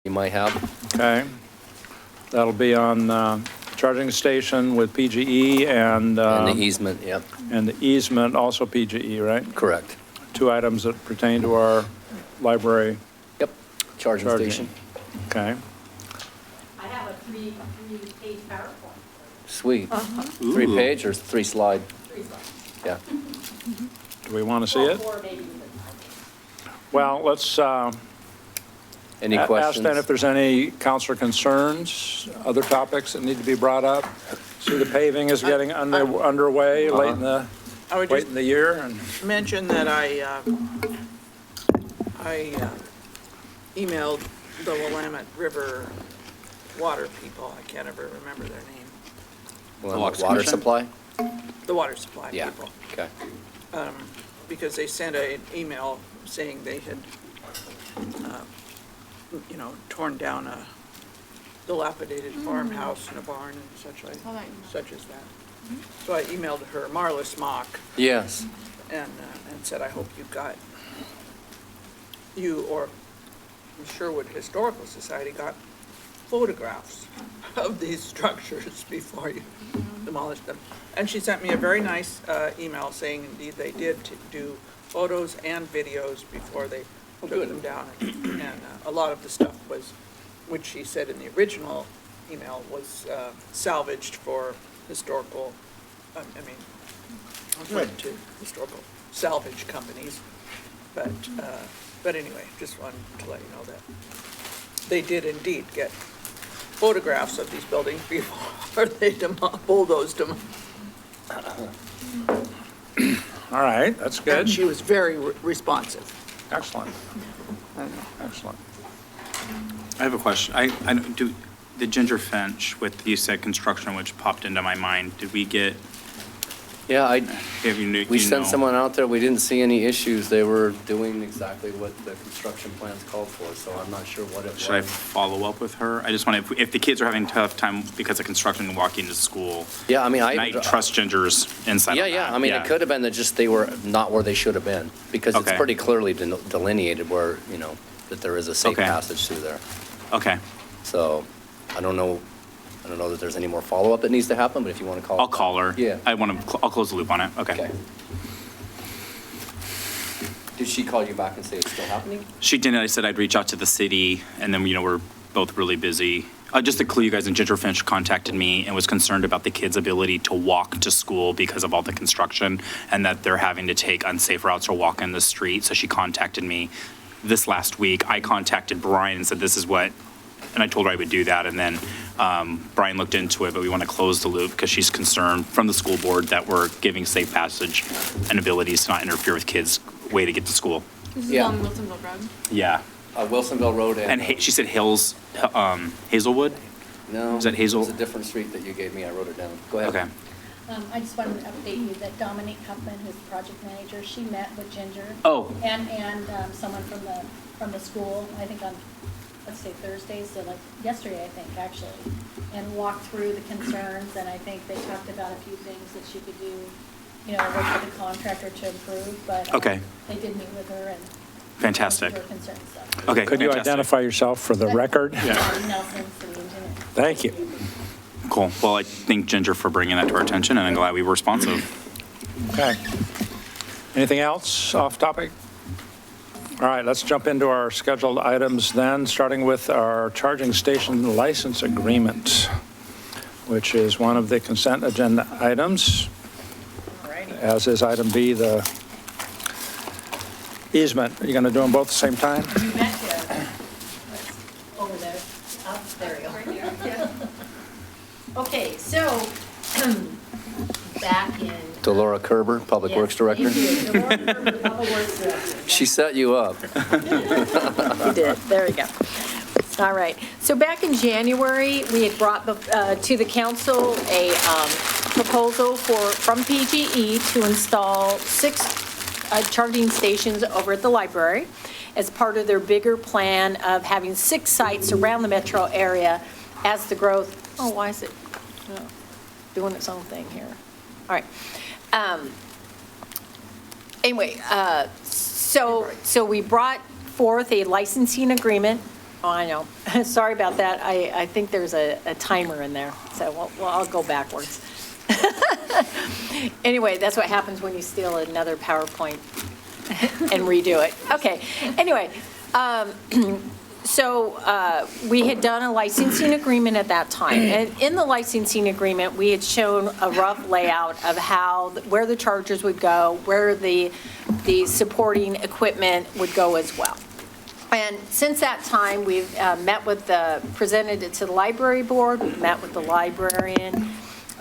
you might have. Okay. That'll be on charging station with PGE and And the easement, yep, and the easement, also PGE, right? correct. Two items that pertain to our library Yep, charging station. Okay. I have a three-page PowerPoint. Sweet. 3-page or 3-slide? Three slides. Yeah. Do we want to see it? Or maybe even. Well, let's Any ask questions? then if there's any counselor concerns, other topics that need to be brought up. See, the paving is getting underway late in the I would late just in the year, and mention that I emailed the Willamette River water people. I can't ever remember their name. Well, Water water Commission? supply? The water supply Yeah, people. okay. Because they sent an email saying they had, torn down a dilapidated farmhouse and a barn and such as that. So I emailed her, Marla Smock, Yes. and said, I hope you or the Sherwood Historical Society got photographs of these structures before you demolish them. And she sent me a very nice email saying indeed they did do photos and videos before they took them down. And a lot of the stuff was, which she said in the original email, was salvaged for historical, went to historical salvage companies. But anyway, just wanted to let you know that they did indeed get photographs of these buildings before they bulldozed them. all right, that's And good. she was very responsive. Excellent. Excellent. I have a question. I do, the Ginger Finch with, you said construction, which popped into my mind. Did we get, Yeah, we sent someone out there, we didn't see any issues. They were doing exactly what the construction plans called for, so I'm not sure what it was. should I follow up with her? I just want to, if the kids are having a tough time because of construction and walking to school, Yeah, I mean, and I trust Ginger's insight on that. Yeah, I mean, it could have been that just they were not where they should have been, because it's Okay. pretty clearly delineated where, that there is a safe Okay. passage through there. Okay, So, I don't know that there's any more follow-up that needs to happen, but if you want to call. I'll call her. Yeah. I'll close the loop on it. Okay. Okay. Did she call you back and say it's still happening? She didn't. I said I'd reach out to the city, and then, we're both really busy. Just to clue you guys in, Ginger Finch contacted me and was concerned about the kids' ability to walk to school because of all the construction, and that they're having to take unsafe routes or walk in the street. So she contacted me this last week. I contacted Brian and said, this is what, and I told her I would do that. And then Brian looked into it, but we want to close the loop because she's concerned from the school board that we're giving safe passage and abilities to not interfere with kids' way to get to school. This is Yeah. on Wilsonville Road. Yeah. Wilsonville Road and. She said Hazelwood? No. is that Hazel? It's a different street that you gave me. I wrote it down. Go ahead. Okay. I just wanted to update you that Dominique Huffman, who's the project manager, she met with Ginger. Oh. And someone from the school, I think on, let's say Thursday, so like yesterday, I think, actually, and walked through the concerns, and I think they talked about a few things that she could do, work with the contractor to improve, but. Okay. They did meet with her and. Fantastic. Her concerns, so. Okay. Could you fantastic. identify yourself for the record? Nelson, city engineer. Thank you. Cool. Well, I thank Ginger for bringing that to our attention, and I'm glad we were responsive. Okay. Anything else off topic? All right, let's jump into our scheduled items then, starting with our charging station license agreement, which is one of the consent agenda items, as is item B, the easement. Are you going to do them both at the same time? Back there. Over there. There you go. Yeah. Okay, so, back in. Delora Kerber, Public Works Director. Thank you. Delora Kerber, Public Works Director. She set you up. You did. There you go. All right. So back in January, we had brought to the council a proposal from PGE to install 6 charging stations over at the library as part of their bigger plan of having 6 sites around the metro area as the growth. Oh, why is it doing its own thing here? All right. Anyway, so we brought forth a licensing agreement Oh, I know. Sorry about that. I think there's a timer in there, so I'll go backwards. Anyway, that's what happens when you steal another PowerPoint and redo it. Okay, anyway, so we had done a licensing agreement at that time. And in the licensing agreement, we had shown a rough layout of where the chargers would go, where the supporting equipment would go as well. And since that time, we've presented it to the library board, we've met with the librarian,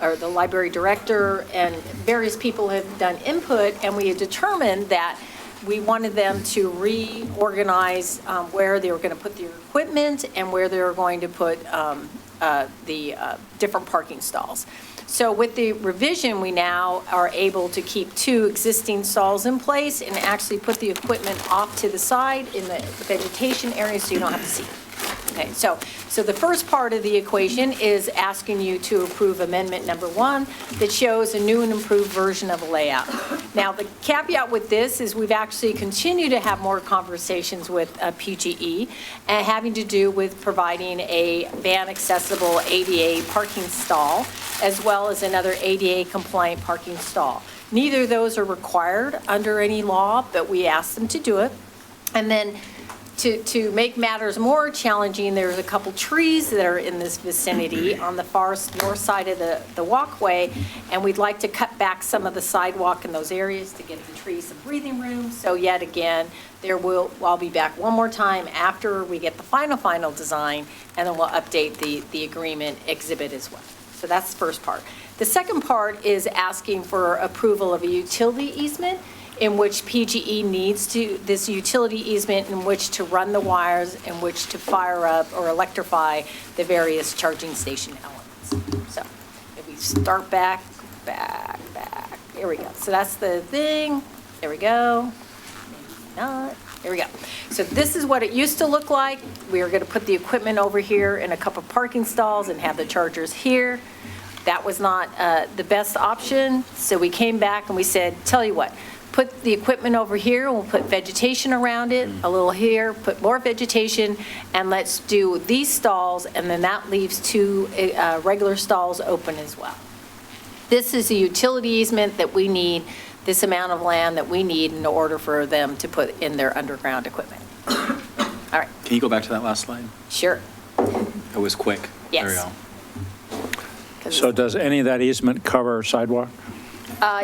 or the library director, and various people have done input, and we had determined that we wanted them to reorganize where they were going to put their equipment and where they were going to put the different parking stalls. So with the revision, we now are able to keep 2 existing stalls in place and actually put the equipment off to the side in the vegetation area so you don't have to see it. Okay, so the first part of the equation is asking you to approve amendment number 1 that shows a new and improved version of a layout. Now, the caveat with this is we've actually continued to have more conversations with PGE and having to do with providing a van accessible ADA parking stall as well as another ADA compliant parking stall. Neither of those are required under any law, but we asked them to do it. And then to make matters more challenging, there's a couple trees that are in this vicinity on the far north side of the walkway, and we'd like to cut back some of the sidewalk in those areas to give the trees some breathing room. So yet again, I'll be back one more time after we get the final design, and then we'll update the agreement exhibit as well. So that's the first part. The second part is asking for approval of a utility easement in which PGE needs this utility easement in which to run the wires, in which to fire up or electrify the various charging station elements. So if we start back, here we go. So that's the thing, there we go, maybe not, there we go. So this is what it used to look like. We were gonna put the equipment over here in a couple of parking stalls and have the chargers here. That was not the best option, so we came back and we said, tell you what, put the equipment over here, we'll put vegetation around it, a little here, put more vegetation, and let's do these stalls, and then that leaves 2 regular stalls open as well. This is a utility easement that we need, this amount of land that we need in order for them to put in their underground equipment. All right. Can you go back to that last slide? Sure. It was quick. Yes. There we go. So does any of that easement cover sidewalk?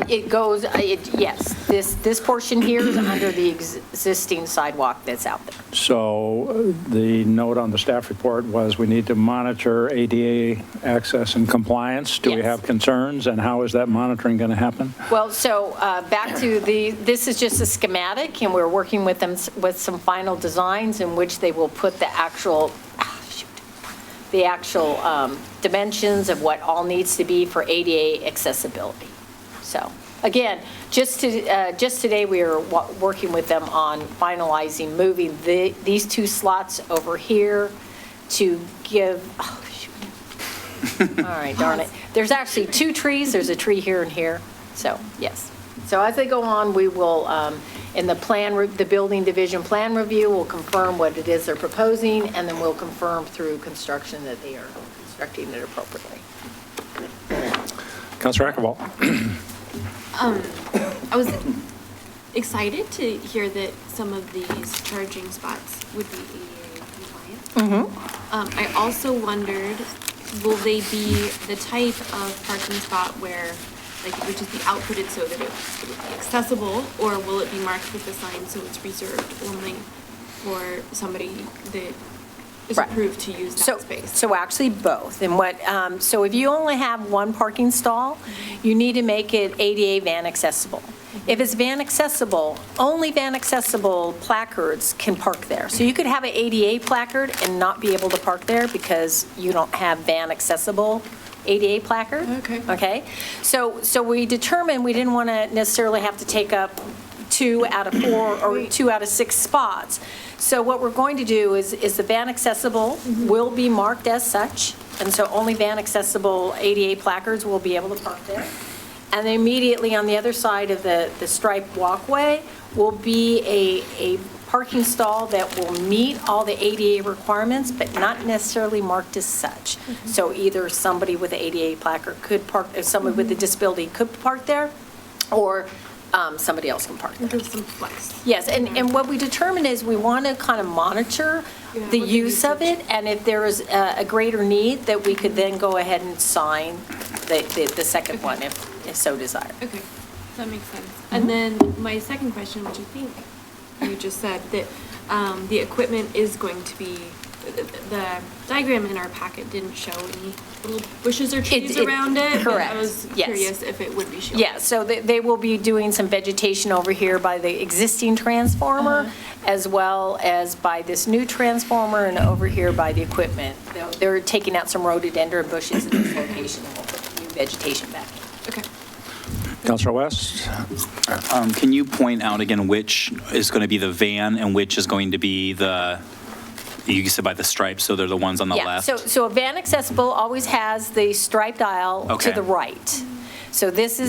It goes, yes, this portion here is under the existing sidewalk that's out there. So the note on the staff report was we need to monitor ADA access and compliance. Do we Yes. have concerns, and how is that monitoring going to happen? Well, so back to this is just a schematic, and we're working with them with some final designs in which they will put the actual, dimensions of what all needs to be for ADA accessibility. So again, just today we are working with them on finalizing moving these 2 slots over here to give, all right, darn it. There's actually 2 trees. There's a tree here and here. So yes. So as they go on, we will, in the building division plan review, we'll confirm what it is they're proposing, and then we'll confirm through construction that they are constructing it appropriately. Councilor Akeball. I was excited to hear that some of these charging spots would be ADA compliant. I also wondered, will they be the type of parking spot where, like, it would just be outfitted so that it would be accessible, or will it be marked with a sign so it's reserved only for somebody that is Right. approved to use that space? So actually both. And so if you only have 1 parking stall, you need to make it ADA van accessible. If it's van accessible, only van accessible placards can park there. So you could have an ADA placard and not be able to park there because you don't have van accessible ADA placard. Okay? So we determined we didn't want to necessarily have to take up 2 out of 4 or 2 out of 6 spots. So what we're going to do is the van accessible will be marked as such, and so only van accessible ADA placards will be able to park there. And then immediately on the other side of the striped walkway will be a parking stall that will meet all the ADA requirements, but not necessarily marked as such. So either somebody with an ADA placard could park, or somebody with a disability could park there, or somebody else can park there. Give some flex. Yes, and what we determine is we want to kind of monitor Yeah, the what the use of usage. it, and if there is a greater need, that we could then go ahead and sign the second one if so desired. Okay, that makes sense. And then my second question, which I think you just said, that the equipment is going to be, the diagram in our packet didn't show any little bushes or trees It- around it. But correct, I was yes. curious if it would be shown. Yeah, so they will be doing some vegetation over here by the existing transformer, as well as by this new transformer, and over here by the equipment. They're taking out some rhododendron bushes in this location, and we'll put new vegetation back in. Okay. Counselor West? Can you point out again which is going to be the van and which is going to be the, you said by the stripes, so they're the ones on the Yeah, left? so a van accessible always has the striped aisle to Okay. the right. So this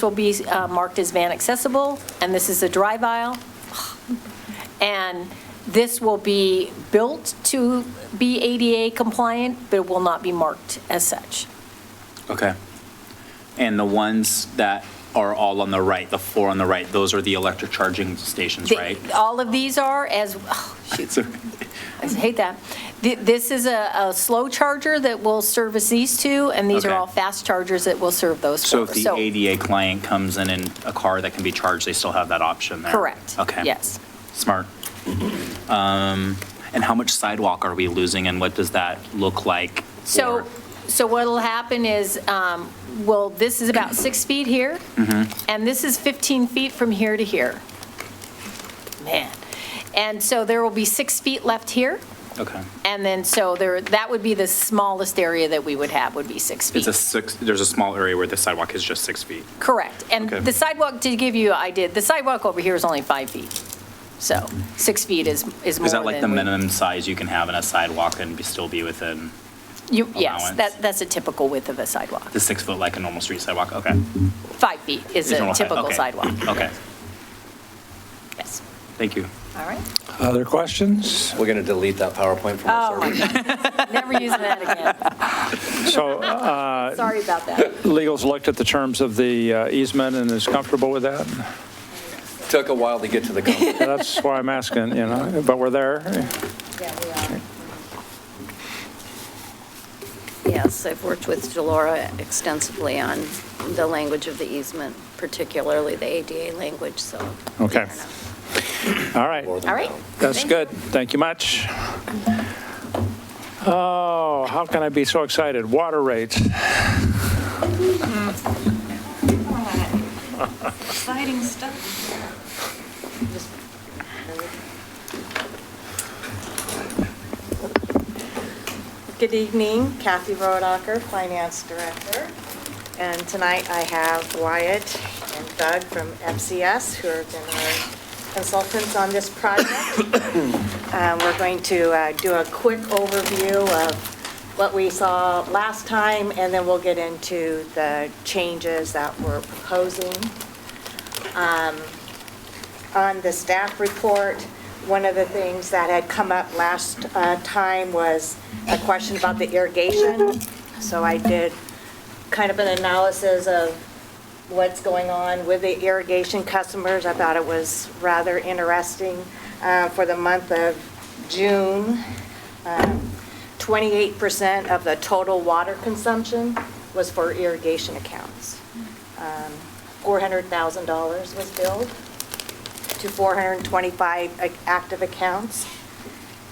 will be marked as van accessible, and this is the drive aisle. And this will be built to be ADA compliant, but it will not be marked as such. Okay. And the ones that are all on the right, the four on the right, those are the electric charging stations, right? All of these are as, oh, shoot, I hate that. This is a slow charger that will service these two, and these are Okay. all fast chargers that will serve those So four. if the ADA client comes in a car that can be charged, they still have that option there? Correct. Okay. Yes. Smart. And how much sidewalk are we losing, and what does that look like? So what'll happen is, this is about 6 feet here, and this is 15 feet from here to here. Man. And so there will be 6 feet left here, Okay. and then that would be the smallest area that we would have, would be 6 feet. There's a small area where the sidewalk is just 6 feet. Correct. And Okay. the sidewalk, to give you an idea, the sidewalk over here is only 5 feet. So 6 feet is more than. Is that like the we- minimum size you can have in a sidewalk and still be within Yes, allowance? that's a typical width of a sidewalk. the 6 foot like a normal street sidewalk? Okay. 5 feet is a normal height, typical okay. sidewalk. Okay, Yes. thank you. All right. Other questions? We're going to delete that PowerPoint from our Oh, my server. goodness. Never using that again. So Sorry about that. legal's looked at the terms of the easement and is comfortable with that? Took a while to get to the company. That's why I'm asking, but we're there. Yeah, we are. Yes, I've worked with Delora extensively on the language of the easement, particularly the ADA language, so. Okay. All right. More than All right. down. That's good. Thank you much. Oh, how can I be so excited? Water rates. Exciting stuff. Good evening, Kathy Rodacher, Finance Director. And tonight I have Wyatt and Doug from FCS, who have been our consultants on this project. We're going to do a quick overview of what we saw last time, and then we'll get into the changes that we're proposing. On the staff report, one of the things that had come up last time was a question about the irrigation. So I did kind of an analysis of what's going on with the irrigation customers. I thought it was rather interesting. For the month of June, 28% of the total water consumption was for irrigation accounts. $400,000 was billed to 425 active accounts.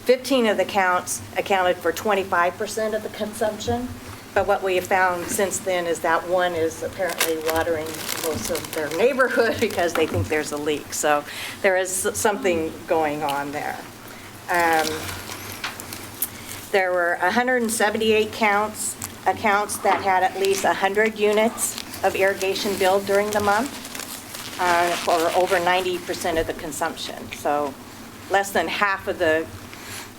15 of the accounts accounted for 25% of the consumption, but what we have found since then is that one is apparently watering most of their neighborhood because they think there's a leak. So there is something going on there. There were 178 accounts that had at least 100 units of irrigation billed during the month. For over 90% of the consumption. So less than half of the,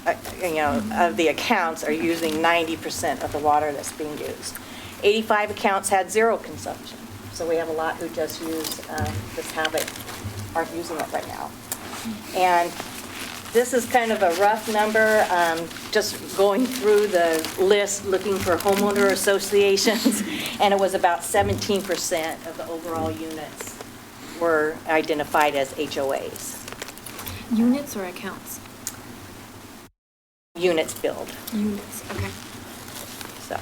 of the accounts are using 90% of the water that's being used. 85 accounts had zero consumption. So we have a lot who just use, just have it, aren't using it right now. And this is kind of a rough number, just going through the list, looking for homeowner associations, and it was about 17% of the overall units were identified as HOAs. Units or accounts? Units billed. Units, okay. So,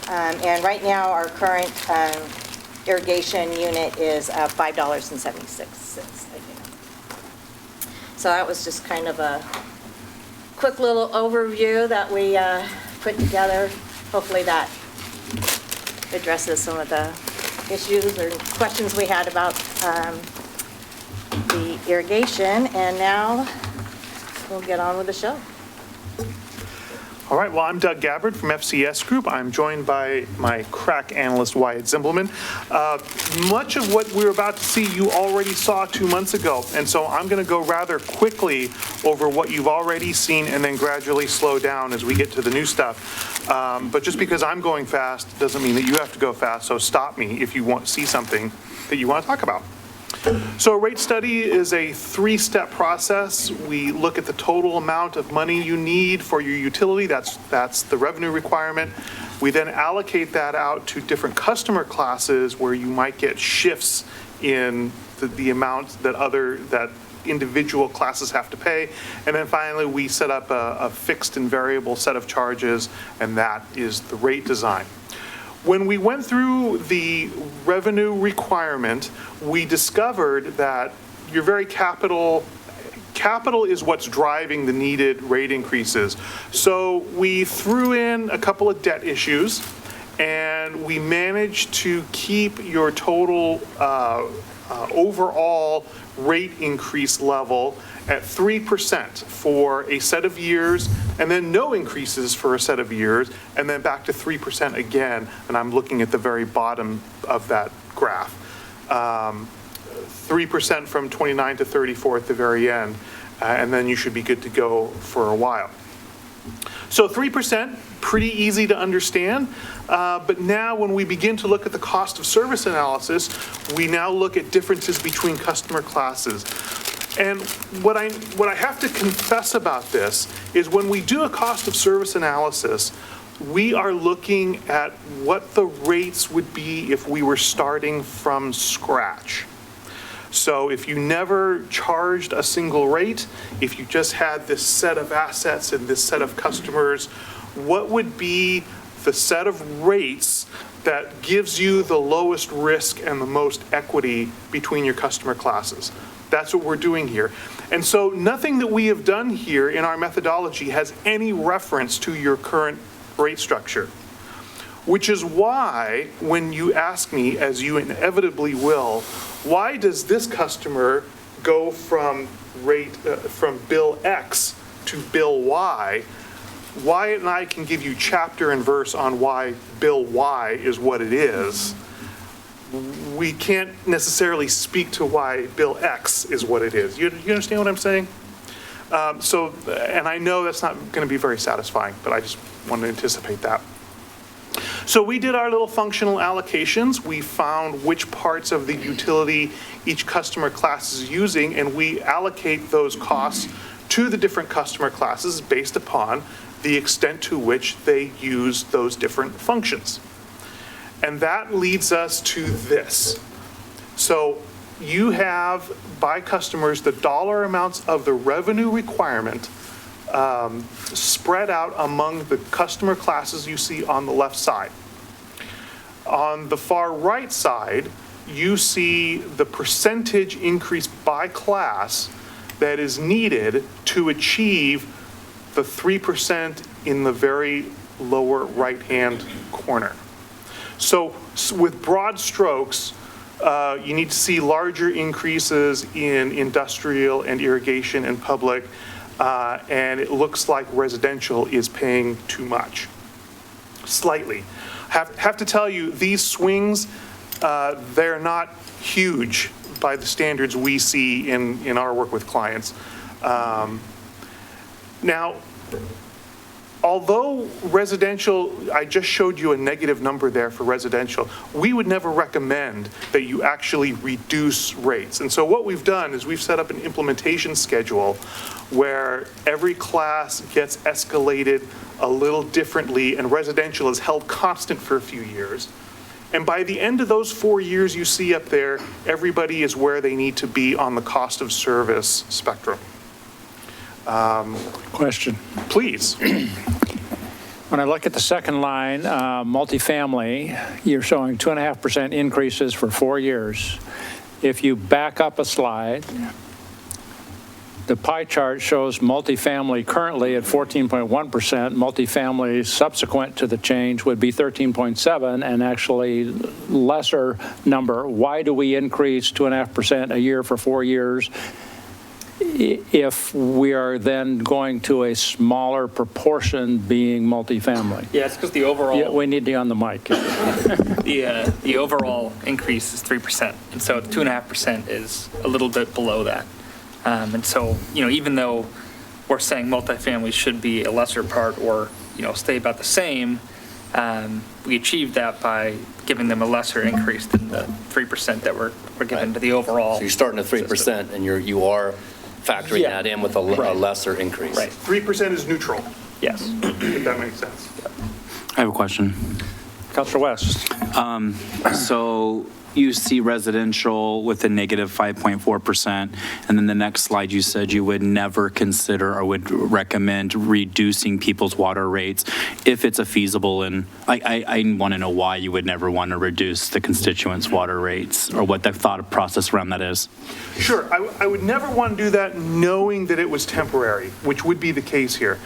and right now, our current irrigation unit is $5.76 a unit. So that was just kind of a quick little overview that we put together. Hopefully that addresses some of the issues or questions we had about the irrigation. And now we'll get on with the show. All right, well, I'm Doug Gabbard from FCS Group. I'm joined by my crack analyst, Wyatt Zimbelman. Much of what we're about to see you already saw 2 months ago, and so I'm going to go rather quickly over what you've already seen and then gradually slow down as we get to the new stuff. But just because I'm going fast doesn't mean that you have to go fast, so stop me if you want to see something that you want to talk about. So a rate study is a 3-step process. We look at the total amount of money you need for your utility. That's the revenue requirement. We then allocate that out to different customer classes where you might get shifts in the amount that individual classes have to pay. And then finally, we set up a fixed and variable set of charges, and that is the rate design. When we went through the revenue requirement, we discovered that your very capital is what's driving the needed rate increases. So we threw in a couple of debt issues, and we managed to keep your total overall rate increase level at 3% for a set of years, and then no increases for a set of years, and then back to 3% again. And I'm looking at the very bottom of that graph. 3% from 29 to 34 at the very end, and then you should be good to go for a while. So 3%, pretty easy to understand, but now when we begin to look at the cost of service analysis, we now look at differences between customer classes. And what I have to confess about this is when we do a cost of service analysis, we are looking at what the rates would be if we were starting from scratch. So if you never charged a single rate, if you just had this set of assets and this set of customers, what would be the set of rates that gives you the lowest risk and the most equity between your customer classes? That's what we're doing here. And so nothing that we have done here in our methodology has any reference to your current rate structure, which is why when you ask me, as you inevitably will, why does this customer go from bill X to bill Y? Wyatt and I can give you chapter and verse on why bill Y is what it is. We can't necessarily speak to why bill X is what it is. You understand what I'm saying? And I know that's not going to be very satisfying, but I just want to anticipate that. So we did our little functional allocations. We found which parts of the utility each customer class is using, and we allocate those costs to the different customer classes based upon the extent to which they use those different functions. And that leads us to this. So you have, by customers, the dollar amounts of the revenue requirement spread out among the customer classes you see on the left side. On the far right side, you see the percentage increase by class that is needed to achieve the 3% in the very lower right-hand corner. So with broad strokes, you need to see larger increases in industrial and irrigation and public, and it looks like residential is paying too much, slightly. Have to tell you, these swings, they're not huge by the standards we see in our work with clients. Now, although residential, I just showed you a negative number there for residential, we would never recommend that you actually reduce rates. And so what we've done is we've set up an implementation schedule where every class gets escalated a little differently, and residential is held constant for a few years. And by the end of those 4 years you see up there, everybody is where they need to be on the cost of service spectrum. Question. Please. When I look at the second line, multifamily, you're showing 2.5% increases for 4 years. If you back up a slide, the pie chart shows multifamily currently at 14.1%, multifamily subsequent to the change would be 13.7, and actually lesser number. Why do we increase 2.5% a year for 4 years if we are then going to a smaller proportion being multifamily? Yeah, it's because the overall. Yeah, we need you on the mic. The overall increase is 3%, and so 2.5% is a little bit below that. And so, even though we're saying multifamily should be a lesser part or, stay about the same, we achieved that by giving them a lesser increase than the 3% that we're giving to the overall. So you're starting at 3% and you are factoring Yeah. that in with a lesser increase. Right. 3% is neutral, Yes. if that makes sense. I have a question. Councilor West. So you see residential with a negative 5.4%, and then the next slide you said you would never consider or would recommend reducing people's water rates if it's a feasible, and I want to know why you would never want to reduce the constituents' water rates, or what the thought process around that is. Sure, I would never want to do that knowing that it was temporary, which would be the case here.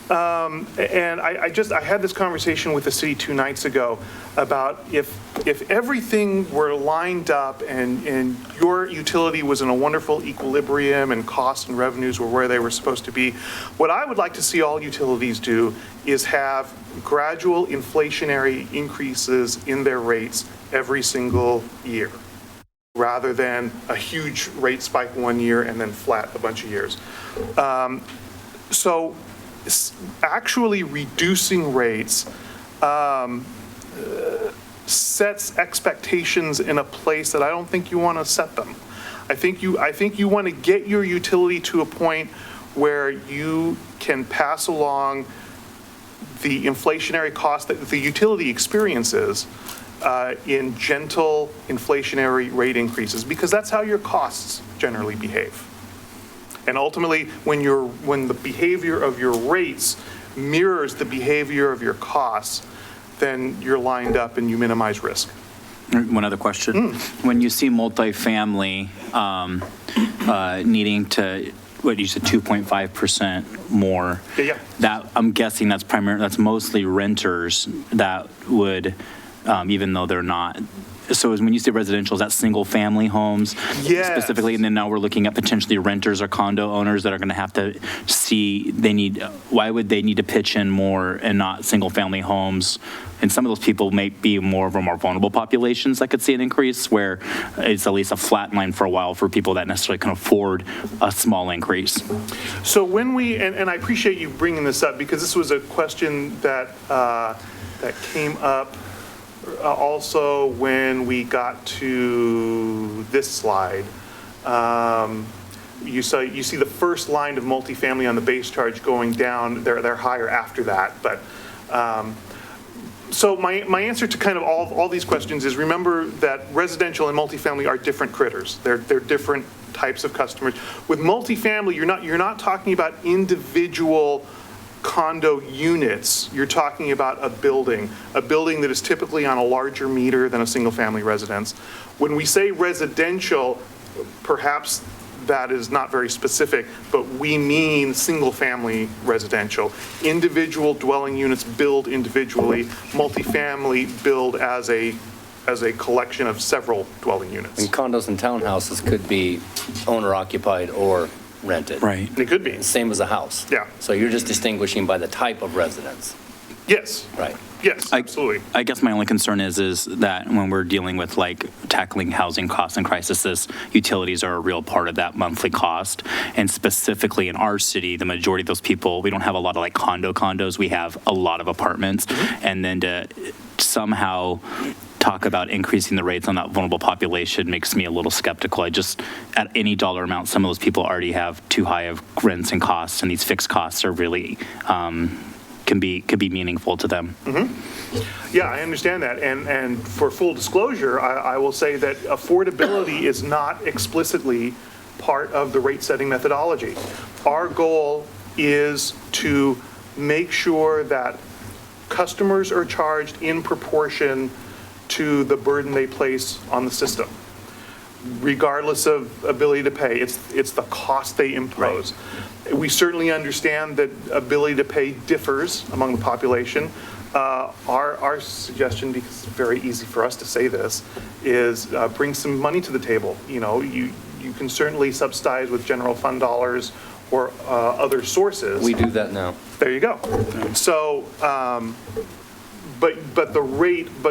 And I had this conversation with the city 2 nights ago about if everything were lined up and your utility was in a wonderful equilibrium and costs and revenues were where they were supposed to be, what I would like to see all utilities do is have gradual inflationary increases in their rates every single year, rather than a huge rate spike 1 year and then flat a bunch of years. So actually reducing rates sets expectations in a place that I don't think you want to set them. I think you want to get your utility to a point where you can pass along the inflationary cost that the utility experiences in gentle inflationary rate increases, because that's how your costs generally behave. And ultimately, when the behavior of your rates mirrors the behavior of your costs, then you're lined up and you minimize risk. One other question. When you see multifamily needing to, what you said, 2.5% more, Yeah. that I'm guessing that's mostly renters that would, even though they're not. So when you say residential, is that single-family homes? Yes. Specifically, and then now we're looking at potentially renters or condo owners that are going to have to why would they need to pitch in more and not single-family homes? And some of those people may be more vulnerable populations that could see an increase, where it's at least a flat line for a while for people that necessarily can afford a small increase. So when and I appreciate you bringing this up, because this was a question that came up also when we got to this slide. You see the first line of multifamily on the base charge going down. They're higher after that, but so my answer to kind of all these questions is, remember that residential and multifamily are different critters. They're different types of customers. With multifamily, you're not talking about individual condo units. You're talking about a building that is typically on a larger meter than a single-family residence. When we say residential, perhaps that is not very specific, but we mean single-family residential. Individual dwelling units build individually. Multifamily build as a collection of several dwelling units. And condos and townhouses could be owner-occupied or rented. Right. It could be. Same as a house. Yeah. So you're just distinguishing by the type of residence. Yes, Right. yes, absolutely. I guess my only concern is that when we're dealing with like tackling housing costs and crises, utilities are a real part of that monthly cost. And specifically in our city, the majority of those people, we don't have a lot of like condos, we have a lot of apartments. And then to somehow talk about increasing the rates on that vulnerable population makes me a little skeptical. I just, at any dollar amount, some of those people already have too high of rents and costs, and these fixed costs are really, could be meaningful to them. Yeah, I understand that. And for full disclosure, I will say that affordability is not explicitly part of the rate setting methodology. Our goal is to make sure that customers are charged in proportion to the burden they place on the system, regardless of ability to pay. It's the cost they impose. We certainly understand that ability to pay differs among the population. Our suggestion, because it's very easy for us to say this, is bring some money to the table. You know, you can certainly subsidize with general fund dollars or other sources. We do that now. There you go. So, but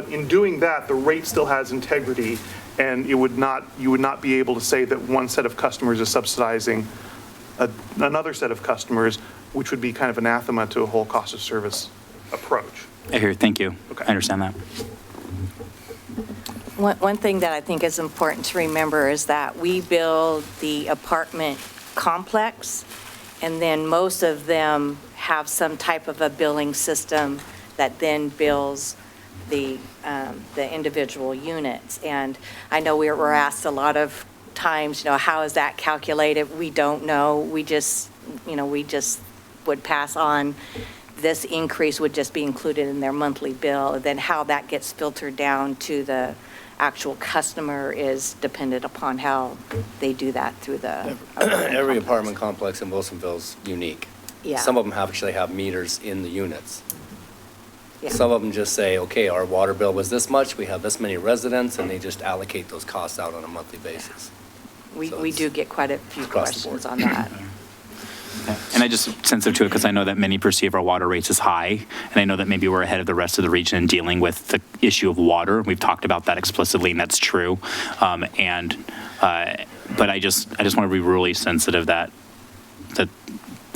in doing that, the rate still has integrity, and you would not be able to say that one set of customers is subsidizing another set of customers, which would be kind of anathema to a whole cost of service approach. I hear, thank you. Okay. I understand that. One thing that I think is important to remember is that we build the apartment complex, and then most of them have some type of a billing system that then bills the individual units. And I know we're asked a lot of times, how is that calculated? We don't know. We just would pass on. This increase would just be included in their monthly bill. And then how that gets filtered down to the actual customer is dependent upon how they do that through the. Every apartment complex in Wilsonville is unique. Yeah. Some of them actually have meters in the units. Yeah. Some of them just say, okay, our water bill was this much, we have this many residents, and they just allocate those costs out on a monthly basis. We do get quite a few across the board. questions on that. And I just sensitive to it because I know that many perceive our water rates as high, and I know that maybe we're ahead of the rest of the region in dealing with the issue of water. We've talked about that explicitly, and that's true. But I just want to be really sensitive that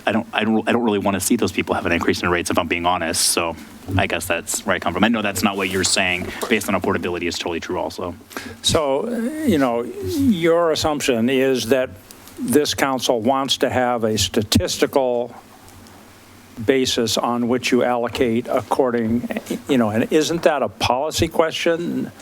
I don't really want to see those people have an increase in rates, if I'm being honest. So I guess that's where I come from. I know that's not what you're saying based on affordability is totally true also. So, your assumption is that this council wants to have a statistical basis on which you allocate according, and isn't that a policy question,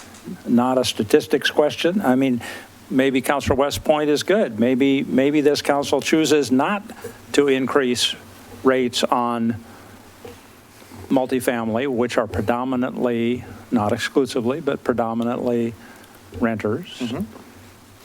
not a statistics question? I mean, maybe Councilor West's point is good. Maybe this council chooses not to increase rates on multifamily, which are predominantly, not exclusively, but predominantly renters. Mm-hmm.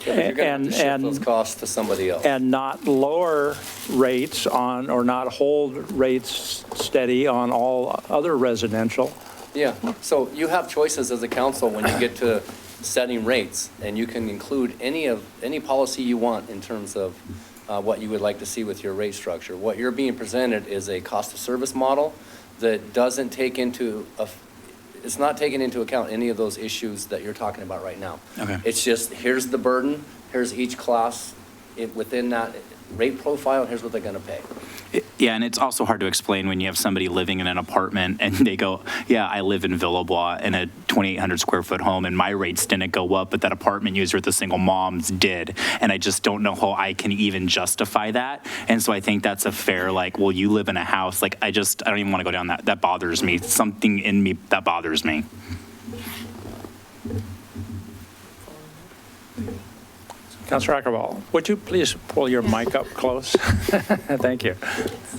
You're going to have to shift those costs to somebody else. And not lower rates on, or not hold rates steady on all other residential. Yeah, so you have choices as a council when you get to setting rates, and you can include any policy you want in terms of what you would like to see with your rate structure. What you're being presented is a cost of service model that doesn't take it's not taking into account any of those issues that you're talking about right now. Okay. It's just, here's the burden, here's each class within that rate profile, and here's what they're gonna pay. Yeah, and it's also hard to explain when you have somebody living in an apartment and they go, yeah, I live in Villebois in a 2,800 square foot home and my rates didn't go up, but that apartment user with the single moms did. And I just don't know how I can even justify that. And so I think that's a fair, well, you live in a house. I don't even want to go down that. That bothers me. Something in me that bothers me. Councilor Ackerval, would you please pull your mic up close? Thank you.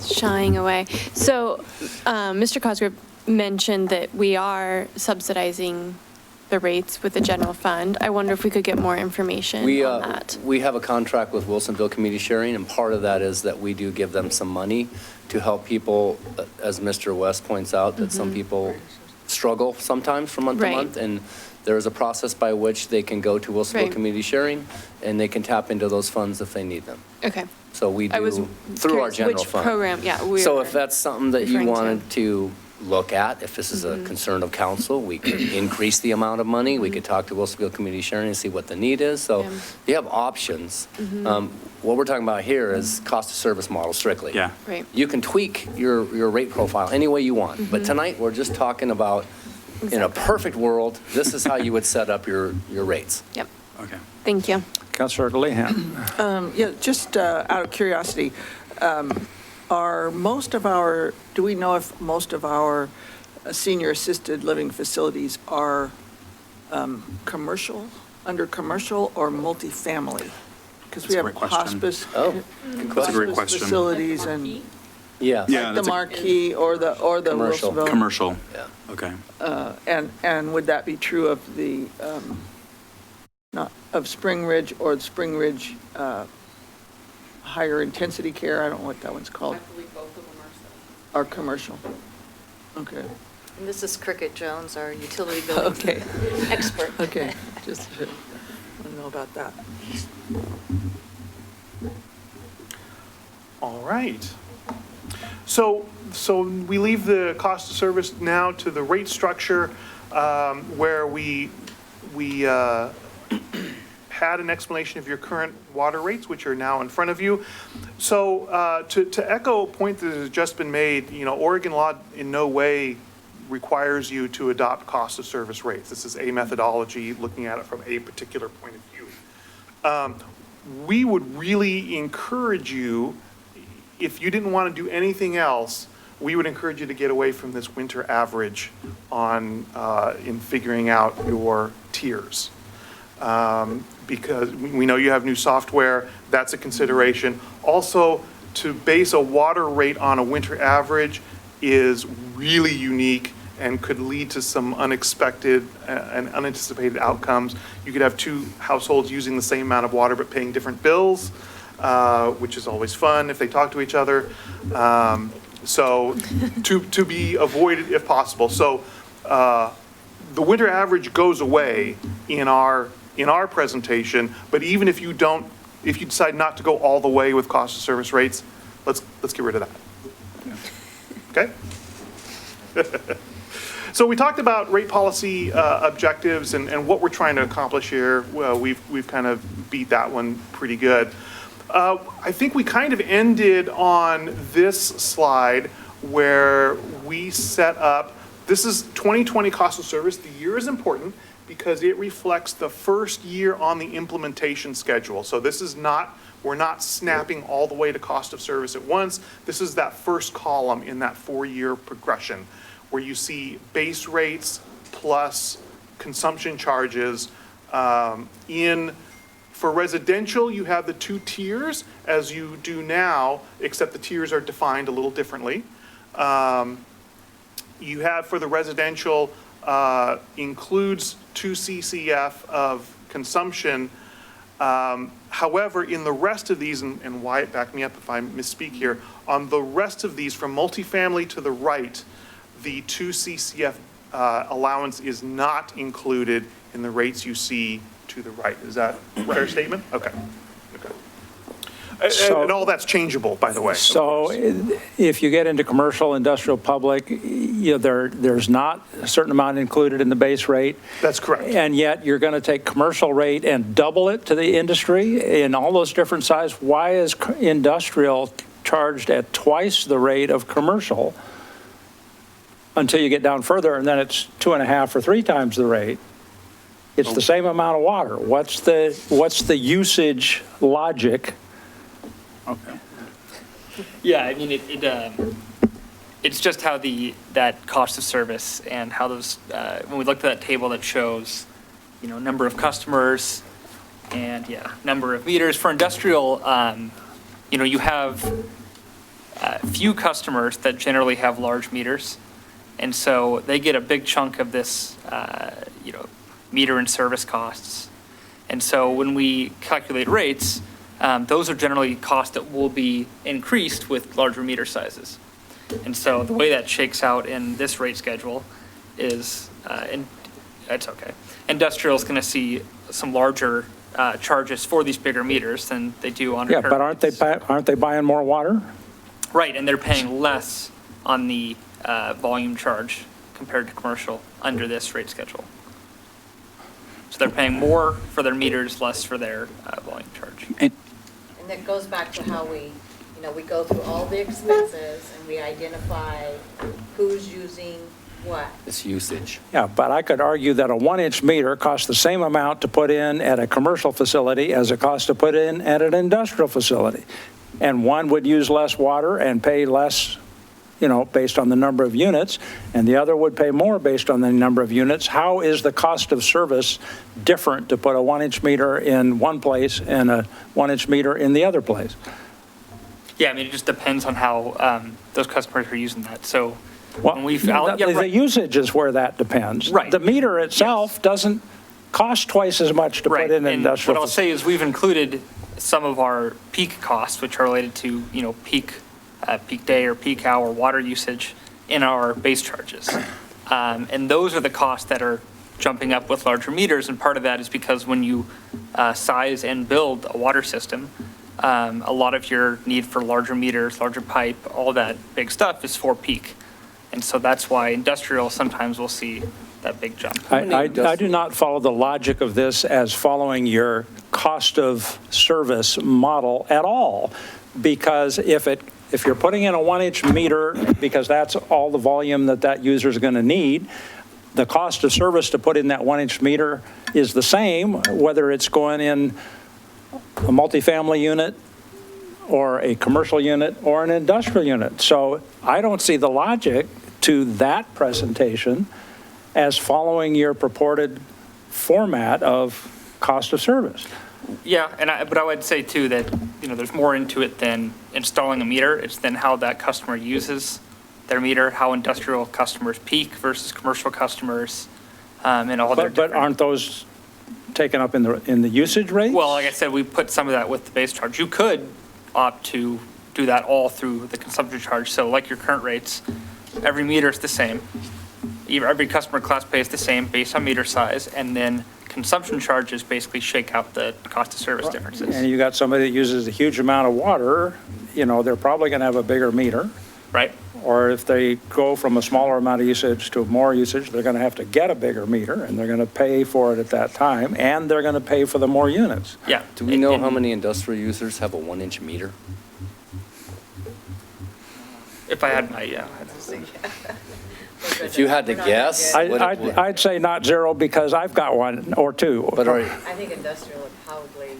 Shying away. So, Mr. Cosgrove mentioned that we are subsidizing the rates with the general fund. I wonder if we could get more information on that. We have a contract with Wilsonville Community Sharing, and part of that is that we do give them some money to help people, as Mr. West points out, that some people struggle sometimes from month to month, and there is a process by which they can go to Wilsonville Community Sharing, and they can tap into those funds if they need them. Okay. So we I was do through our curious general which fund. program, yeah. So if that's something that you wanted to look at. If this is a concern of council, we could increase the amount of money. We could talk to Wilsonville Community Sharing and see what the need is. So Yeah. you have options. What we're talking about here is cost of service model strictly. Yeah. Right. You can tweak your rate profile any way you want. But tonight, we're just talking about, in a perfect world, this is how you would set up your rates. Yep. Okay. Thank you. Councilor Lehan. Yeah, just out of curiosity, do we know if most of our senior assisted living facilities are commercial, under commercial or multifamily? Because we That's a have great question. hospice. Oh, That's a great hospice question. Facilities and Yeah. Yeah. the that's a- Marquee or the Commercial. Wilsonville. Commercial. Yeah. Okay. And would that be true of the, not, of Spring Ridge or the Spring Ridge higher intensity care? I don't know what that one's called. I believe both of them are. Are commercial? Okay, And this is Cricket Jones, our utility billing okay, expert. okay, just want to know about that. All right. So we leave the cost of service now to the rate structure, where we had an explanation of your current water rates, which are now in front of you. So to echo a point that has just been made, Oregon law in no way requires you to adopt cost of service rates. This is a methodology looking at it from a particular point of view. We would really encourage you, if you didn't want to do anything else, we would encourage you to get away from this winter average on in figuring out your tiers. Because we know you have new software, that's a consideration. Also, to base a water rate on a winter average is really unique and could lead to some unexpected and unanticipated outcomes. You could have two households using the same amount of water but paying different bills, which is always fun if they talk to each other. So to be avoided if possible. So the winter average goes away in our presentation, but even if you decide not to go all the way with cost of service rates, let's get rid of that. Okay? So we talked about rate policy objectives and what we're trying to accomplish here. Well, we've kind of beat that one pretty good. I think we kind of ended on this slide where we set up, this is 2020 cost of service. The year is important because it reflects the first year on the implementation schedule. So this is not, we're not snapping all the way to cost of service at once. This is that first column in that 4-year progression where you see base rates plus consumption charges. For residential, you have the 2 tiers as you do now, except the tiers are defined a little differently. You have for the residential, includes 2 CCF of consumption. However, in the rest of these, and Wyatt, back me up if I misspeak here, on the rest of these from multifamily to the right, the 2 CCF allowance is not included in the rates you see to the right. Is that a fair statement? Okay. So- And all that's changeable, by the way. of So course. if you get into commercial, industrial, public, there's not a certain amount included in the base rate. That's correct. And yet you're going to take commercial rate and double it to the industry in all those different sizes. Why is industrial charged at twice the rate of commercial until you get down further, and then it's 2.5 or 3 times the rate? It's the same amount of water. What's the usage logic? Okay. Yeah, I mean, it's just how that cost of service and how those, when we looked at that table that shows, number of customers and, number of meters. For industrial, you have few customers that generally have large meters. And so they get a big chunk of this, meter and service costs. And so when we calculate rates, those are generally costs that will be increased with larger meter sizes. And so the way that shakes out in this rate schedule is, it's okay. Industrial is going to see some larger charges for these bigger meters than they do on. Yeah, but aren't they buying more water? Right, and they're paying less on the volume charge compared to commercial under this rate schedule. So they're paying more for their meters, less for their volume charge. And that goes back to how we, we go through all the expenses and we identify who's using what. It's usage. Yeah, but I could argue that a 1-inch meter costs the same amount to put in at a commercial facility as it costs to put in at an industrial facility. And one would use less water and pay less, based on the number of units, and the other would pay more based on the number of units. How is the cost of service different to put a 1-inch meter in one place and a 1-inch meter in the other place? Yeah, I mean, it just depends on how those customers are using that. So Well, when we've the usage is where that depends. Right. The meter itself doesn't cost twice as much to put in an and industrial. what I'll say is we've included some of our peak costs, which are related to, peak day or peak hour water usage in our base charges. And those are the costs that are jumping up with larger meters. And part of that is because when you size and build a water system, a lot of your need for larger meters, larger pipe, all that big stuff is for peak. And so that's why industrial sometimes will see that big jump. I do not follow the logic of this as following your cost of service model at all, because if you're putting in a 1-inch meter, because that's all the volume that user is going to need, the cost of service to put in that 1-inch meter is the same, whether it's going in a multifamily unit or a commercial unit or an industrial unit. So I don't see the logic to that presentation as following your purported format of cost of service. Yeah, but I would say too that, there's more into it than installing a meter. It's then how that customer uses their meter, how industrial customers peak versus commercial customers, and all their But aren't those taken up in the usage rates? Well, like I said, we put some of that with the base charge. You could opt to do that all through the consumption charge. So like your current rates, every meter is the same. Every customer class pays the same based on meter size, and then consumption charges basically shake out the cost of service differences. And you got somebody that uses a huge amount of water, they're probably going to have a bigger meter. Right. Or if they go from a smaller amount of usage to more usage, they're going to have to get a bigger meter, and they're going to pay for it at that time, and they're going to pay for the more units. Yeah. Do we know how many industrial users have a 1-inch meter? If I had my, If you had to guess, I'd say not zero, because I've got one or two. but are, I think industrial would probably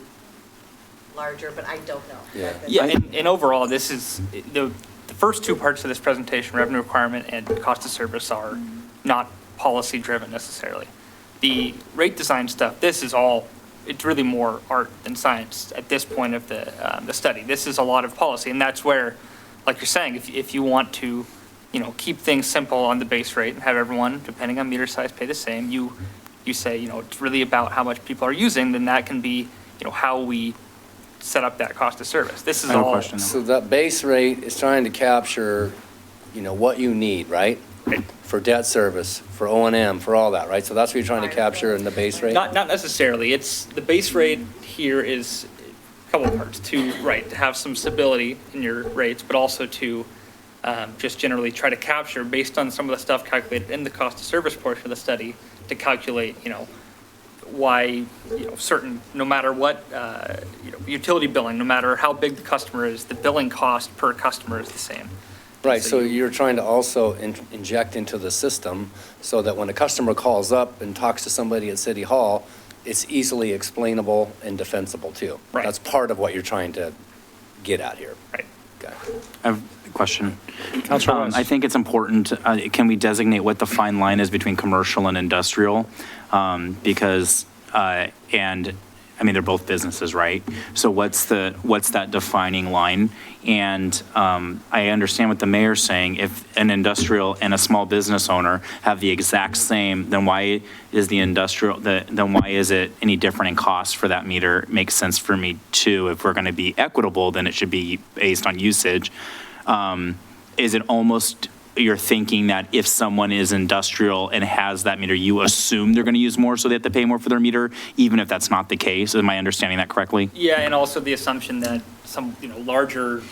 larger, but I don't know. Yeah. yeah, and overall, this is, the first two parts of this presentation, revenue requirement and cost of service, are not policy driven necessarily. The rate design stuff, this is all, it's really more art than science at this point of the study. This is a lot of policy, and that's where, like you're saying, if you want to, keep things simple on the base rate and have everyone, depending on meter size, pay the same, you say, it's really about how much people are using, then that can be, how we set up that cost of service. This is all. so that base rate is trying to capture, what you need, right? Right. For debt service, for O&M, for all that, right? So that's what you're trying to capture in the base rate? Not necessarily. It's, the base rate here is a couple of parts. To have some stability in your rates, but also to just generally try to capture, based on some of the stuff calculated in the cost of service portion of the study, to calculate, why, certain, no matter what, utility billing, no matter how big the customer is, the billing cost per customer is the same. Right, so you're trying to also inject into the system so that when a customer calls up and talks to somebody at City Hall, it's easily explainable and defensible too. Right. That's part of what you're trying to get at here. Right. Okay. I have a question. Councilor West. I think it's important, can we designate what the fine line is between commercial and industrial? Because, they're both businesses, right? So what's that defining line? And I understand what the mayor's saying. If an industrial and a small business owner have the exact same, then why is then why is it any different in cost for that meter? It makes sense for me too. If we're going to be equitable, then it should be based on usage. Is it almost, you're thinking that if someone is industrial and has that meter, you assume they're going to use more, so they have to pay more for their meter, even if that's not the case? Am I understanding that correctly? Yeah, and also the assumption that some, larger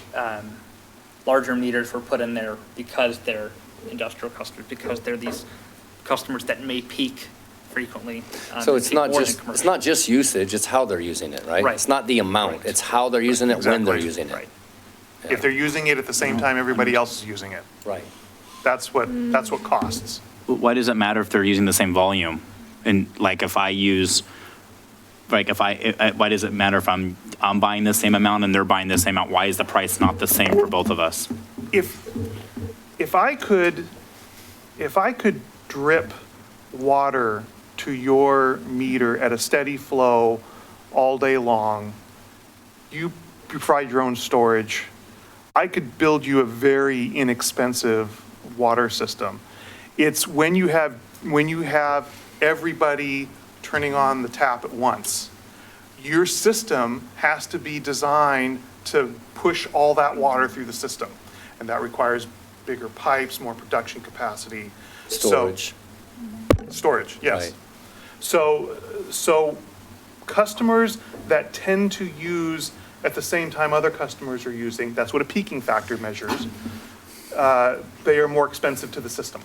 meters were put in there because they're industrial customers because they're these customers that may peak frequently. So it's not more than just, it's commercial. not just usage, it's how they're using it, right? Right. It's not the amount, Right. it's how they're using it, when they're Exactly. using it. Right. If they're using it at the same time everybody else is using it. Right. That's what costs. Why does it matter if they're using the same volume? And like if I use, like if why does it matter if I'm buying the same amount and they're buying the same amount? Why is the price not the same for both of us? If I could drip water to your meter at a steady flow all day long, you provide your own storage, I could build you a very inexpensive water system. It's when you have everybody turning on the tap at once. Your system has to be designed to push all that water through the system. And that requires bigger pipes, more production capacity. Storage. Storage, yes. Right. So customers that tend to use at the same time other customers are using, that's what a peaking factor measures, they are more expensive to the system.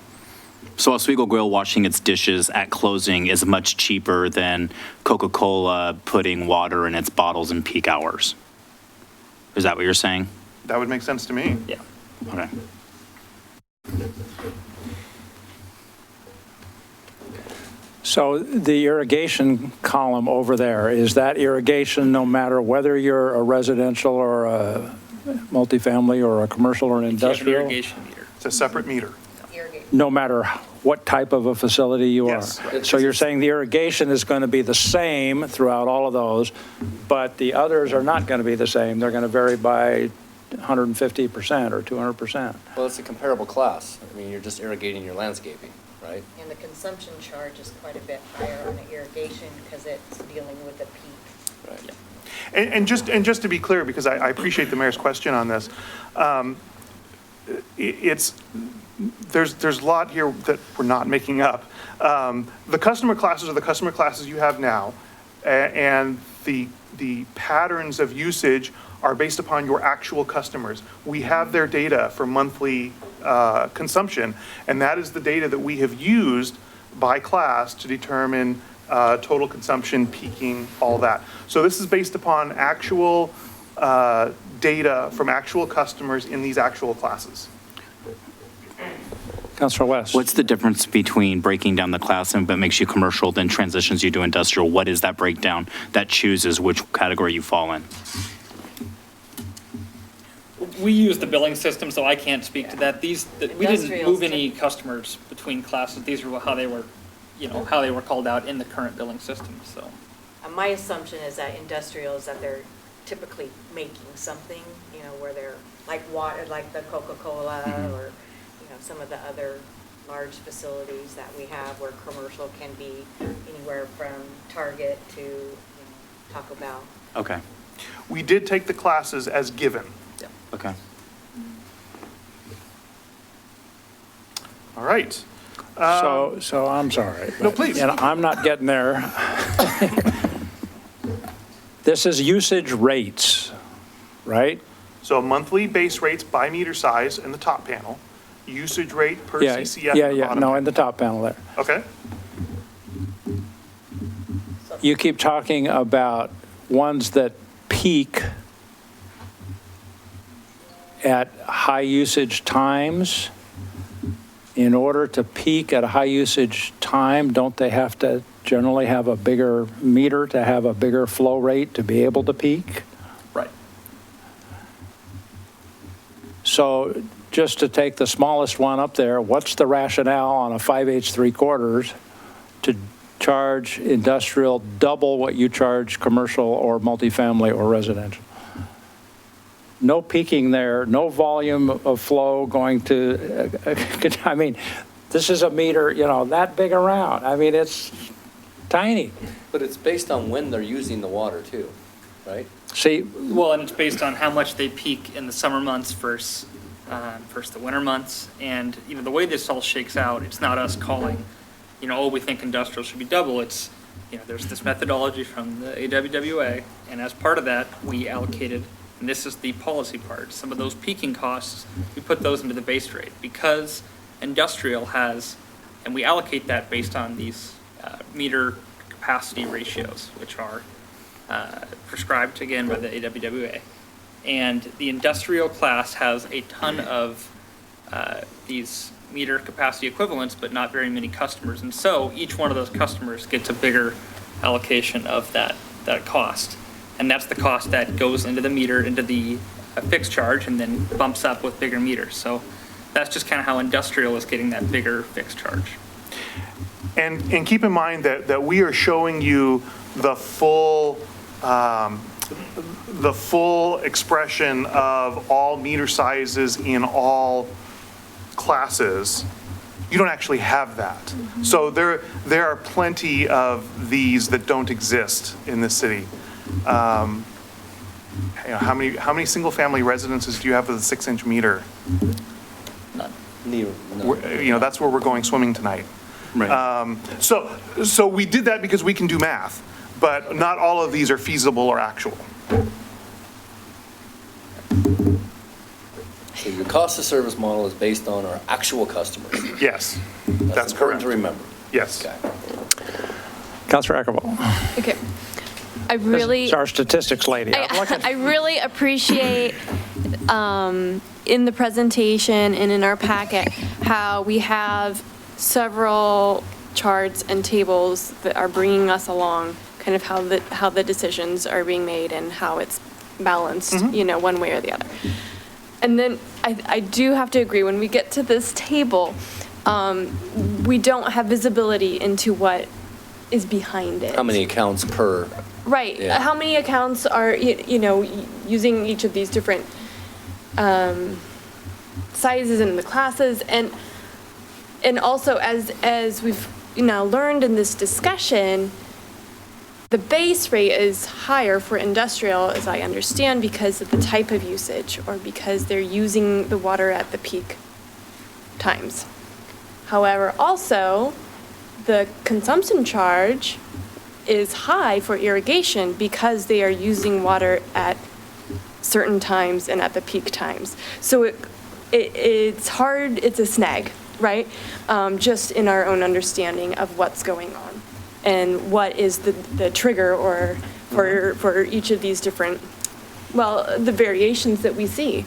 So Oswego Grill washing its dishes at closing is much cheaper than Coca-Cola putting water in its bottles in peak hours. Is that what you're saying? That would make sense to me. Yeah. Okay. So the irrigation column over there, is that irrigation no matter whether you're a residential or a multifamily or a commercial or an You have an industrial? irrigation meter. It's a separate meter. No matter what type of a facility you are? Yes. So you're saying the irrigation is going to be the same throughout all of those, but the others are not going to be the same. They're going to vary by 150% or 200%. Well, it's a comparable class. I mean, you're just irrigating your landscaping, right? And the consumption charge is quite a bit higher on the irrigation because it's dealing with the peak. Right. And just to be clear, because I appreciate the mayor's question on this, there's a lot here that we're not making up. The customer classes are the customer classes you have now, and the patterns of usage are based upon your actual customers. We have their data for monthly consumption, and that is the data that we have used by class to determine total consumption, peaking, all that. So this is based upon actual data from actual customers in these actual classes. Councilor West? What's the difference between breaking down the class and but makes you commercial, then transitions you to industrial? What is that breakdown that chooses which category you fall in? We use the billing system, so I can't speak to that. We didn't Industrials move any customers between classes. These are how they were, how they were called out in the current billing system, so. My assumption is that industrial is that they're typically making something, where they're like water, like the Coca-Cola or, some of the other large facilities that we have where commercial can be anywhere from Target to Taco Bell. Okay. We did take the classes as given. Okay. All right. So I'm sorry. No, but- please. And I'm not getting there. This is usage rates, right? So monthly base rates by meter size in the top panel, usage rate per Yeah, CCF yeah, in the yeah, bottom no, panel. in the top panel there. Okay. You keep talking about ones that peak at high usage times. In order to peak at a high usage time, don't they have to generally have a bigger meter to have a bigger flow rate to be able to peak? Right. So just to take the smallest one up there, what's the rationale on a 5/8 to charge industrial double what you charge commercial or multifamily or residential? No peaking there, no volume of flow going to, I mean, this is a meter, that big around. I mean, it's tiny. But it's based on when they're using the water too, right? See, Well, and it's based on how much they peak in the summer months versus the winter months. And, the way this all shakes out, it's not us calling, we think industrial should be double. It's, there's this methodology from the AWWA, and as part of that, we allocated, and this is the policy part, some of those peaking costs, we put those into the base rate because industrial has, and we allocate that based on these meter capacity ratios, which are prescribed again by the AWWA. And the industrial class has a ton of these meter capacity equivalents, but not very many customers. And so each one of those customers gets a bigger allocation of that cost. And that's the cost that goes into the meter, into the fixed charge, and then bumps up with bigger meters. So that's just kind of how industrial is getting that bigger fixed charge. And keep in mind that we are showing you the full expression of all meter sizes in all classes. You don't actually have that. So there are plenty of these that don't exist in this city. How many single-family residences do you have with a 6-inch meter? That's where we're going swimming tonight. Right. So we did that because we can do math, but not all of these are feasible or actual. So your cost of service model is based on our actual customers. Yes, that's important correct. to remember. Yes. Okay. Councilor Eckerval. Okay. I really. This is our statistics lady. I really appreciate in the presentation and in our packet how we have several charts and tables that are bringing us along, kind of how the decisions are being made and how it's balanced, one way or the other. And then I do have to agree, when we get to this table, we don't have visibility into what is behind it. How many accounts per? Right. Yeah. How many accounts are, using each of these different sizes in the classes? And also, as we've learned in this discussion, the base rate is higher for industrial, as I understand, because of the type of usage or because they're using the water at the peak times. However, also, the consumption charge is high for irrigation because they are using water at certain times and at the peak times. So it's hard, it's a snag, right? Just in our own understanding of what's going on and what is the trigger or for each of these different, the variations that we see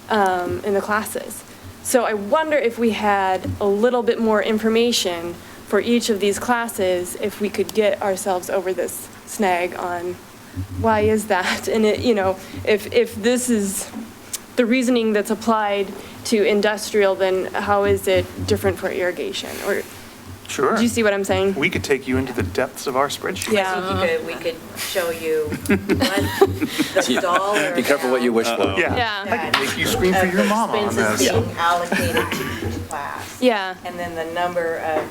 in the classes. So I wonder if we had a little bit more information for each of these classes, if we could get ourselves over this snag on why is that? And if this is the reasoning that's applied to industrial, then how is it different for irrigation? Or Sure. do you see what I'm saying? We could take you into the depths of our spreadsheet. Yeah. I think we could show you the dollar. Be careful what you wish for. Yeah. Yeah. I can make you scream for your mama on Expenses this. being allocated to each class. Yeah. And then the number of,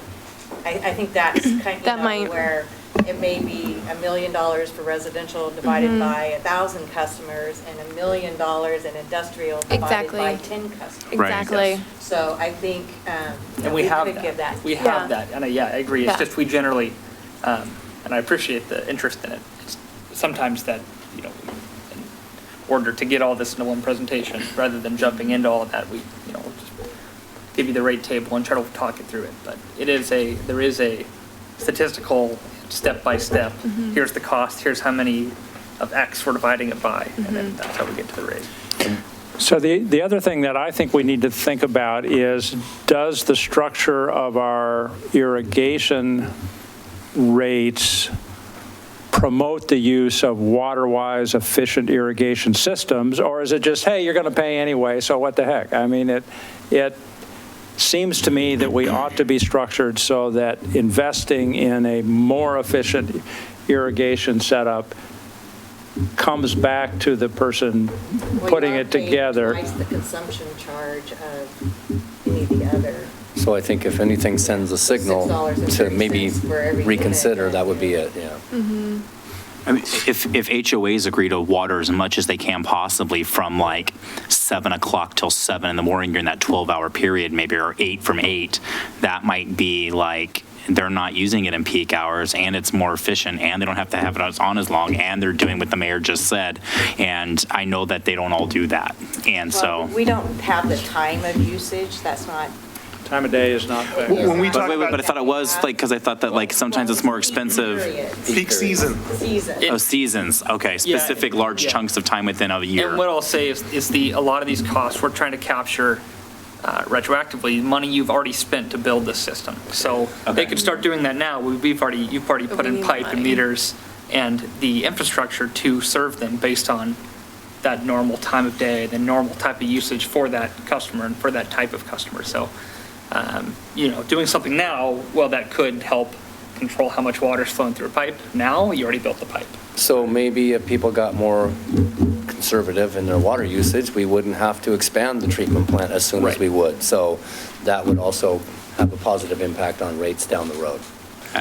I think that's kind That of might- where it may be $1 million for residential divided by 1,000 customers and $1 million in industrial divided Exactly. by 10 customers. Exactly. So I think And we have could give that. that. We Yeah. have that. And I agree. It's Yeah. just we generally, and I appreciate the interest in it. It's sometimes that, in order to get all this into one presentation, rather than jumping into all of that, we, we'll just give you the rate table and try to talk it through it. But there is a statistical step-by-step. Here's the cost, here's how many of X we're dividing it by, and then that's how we get to the rate. So the other thing that I think we need to think about is, does the structure of our irrigation rates promote the use of water-wise efficient irrigation systems, or is it just, hey, you're going to pay anyway, so what the heck? I mean, it seems to me that we ought to be structured so that investing in a more efficient irrigation setup comes back to the person putting it together. Twice the consumption charge of any of the other. So I think if anything sends a signal to maybe $6.30 for every reconsider, unit. that would be it, yeah. I mean, if HOAs agree to water as much as they can possibly from like 7 o'clock till 7 in the morning during that 12-hour period, maybe, or 8 from 8, that might be like, they're not using it in peak hours, and it's more efficient, and they don't have to have it on as long, and they're doing what the mayor just said. And I know that they don't all do that. And so, Well, we don't have the time of usage, that's not Time of day is not. When we talk But I about thought it was like, because I thought that like sometimes it's more expensive. peak season, Oh, seasons, okay, specific large yeah. chunks of time within a year. And what I'll say is a lot of these costs, we're trying to capture retroactively, money you've already spent to build this system. So they could start doing that now. You've already put in pipe and meters and the infrastructure to serve them based on that normal time of day, the normal type of usage for that customer and for that type of customer. So, doing something now, well, that could help control how much water is flowing through a pipe. Now, you already built the pipe. So maybe if people got more conservative in their water usage, we wouldn't have to expand the treatment plant as soon as we would. So that would also have a positive impact on rates down the road.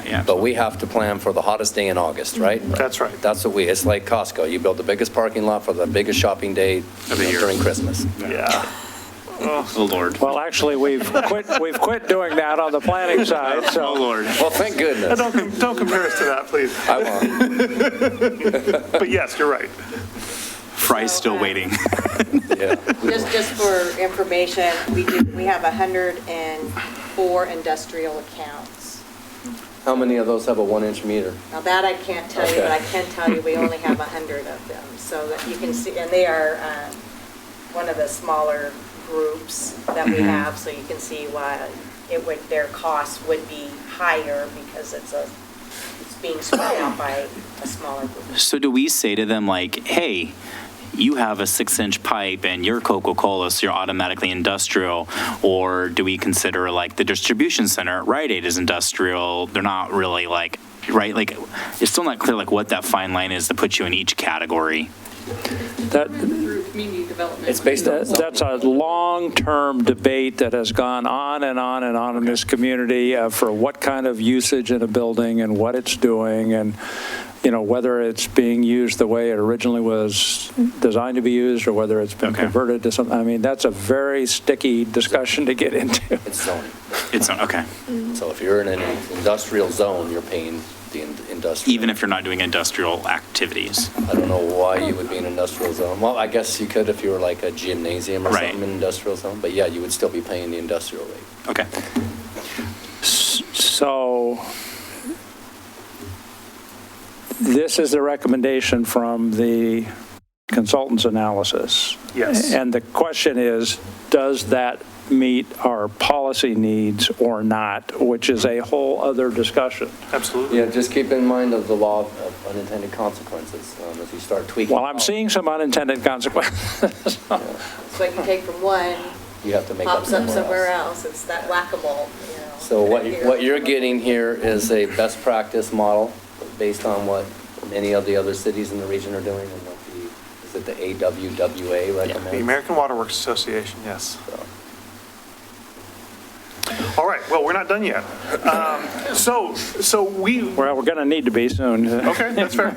Yeah. But we have to plan for the hottest day in August, right? that's right. That's what it's like Costco. You build the biggest parking lot for the biggest shopping day Of the year. during Christmas. Yeah. Oh, Lord. Well, actually, we've quit doing that on the planning side, Oh, so. Lord. Well, thank goodness. Don't compare us to that, please. I won't. But yes, you're right. Fry's still waiting. Yeah. Just for information, we have 104 industrial accounts. How many of those have a 1-inch meter? Now that I can't tell you, but I can tell you we only have 100 of them. So that you can see, and they are one of the smaller groups that we have, so you can see why their costs would be higher because it's being spread out by a smaller group. So do we say to them like, hey, you have a 6-inch pipe and you're Coca-Cola, so you're automatically industrial? Or do we consider like the distribution center at Rite Aid is industrial? They're not really like, right? Like, it's still not clear like what that fine line is to put you in each category. It's based on. That's a long-term debate that has gone on and on and on in this community for what kind of usage in a building and what it's doing, and whether it's being used the way it originally was designed to be used or whether it's been converted to something. I mean, that's a very sticky discussion to get into. It's zoning. It's okay. So if you're in an industrial zone, you're paying the industrial. Even if you're not doing industrial activities. I don't know why you would be in an industrial zone. Well, I guess you could if you were like a gymnasium or something in an industrial zone, but yeah, you would still be paying the industrial rate. Okay. So this is the recommendation from the consultant's analysis. Yes. And the question is, does that meet our policy needs or not, which is a whole other discussion. Absolutely. Yeah, just keep in mind of the law of unintended consequences as you start tweaking. Well, I'm seeing some unintended consequences. So you take from one, You have to make up pops up somewhere else. It's that whack-a-mole, So what you're getting here is a best practice model based on what many of the other cities in the region are doing and what is it the AWWA recommends? The American Water Works Association, yes. All right, well, we're not done yet. So Well, we're going to need to be soon. okay, that's fair.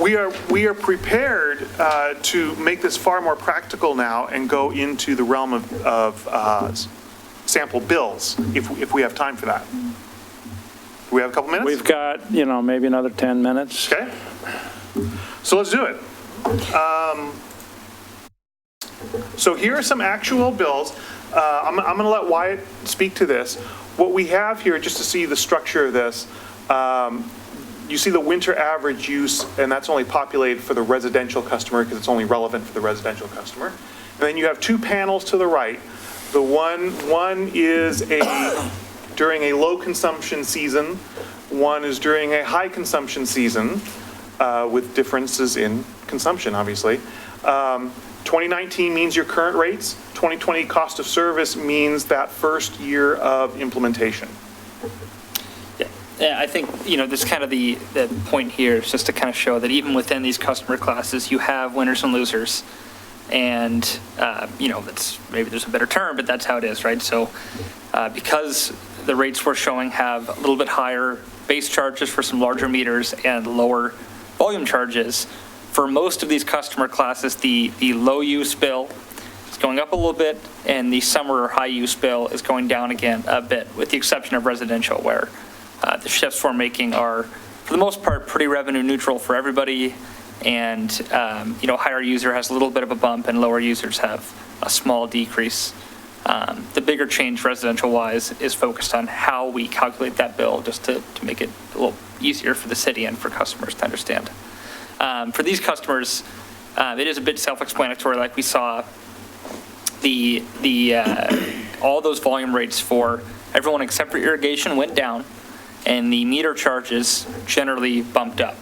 We are prepared to make this far more practical now and go into the realm of sample bills, if we have time for that. Do we have a couple minutes? We've got, maybe another 10 minutes. Okay. So let's do it. So here are some actual bills. I'm going to let Wyatt speak to this. What we have here, just to see the structure of this, you see the winter average use, and that's only populated for the residential customer because it's only relevant for the residential customer. And then you have two panels to the right. The one is during a low consumption season. One is during a high consumption season, with differences in consumption, obviously. 2019 means your current rates. 2020 cost of service means that first year of implementation. Yeah, I think, this kind of the point here is just to kind of show that even within these customer classes, you have winners and losers. And, that's, maybe there's a better term, but that's how it is, right? So because the rates we're showing have a little bit higher base charges for some larger meters and lower volume charges, for most of these customer classes, the low use bill is going up a little bit, and the summer or high use bill is going down again a bit, with the exception of residential, where the shifts we're making are, for the most part, pretty revenue neutral for everybody. And, higher user has a little bit of a bump, and lower users have a small decrease. The bigger change residential-wise is focused on how we calculate that bill, just to make it a little easier for the city and for customers to understand. For these customers, it is a bit self-explanatory, like we saw all those volume rates for everyone except for irrigation went down, and the meter charges generally bumped up.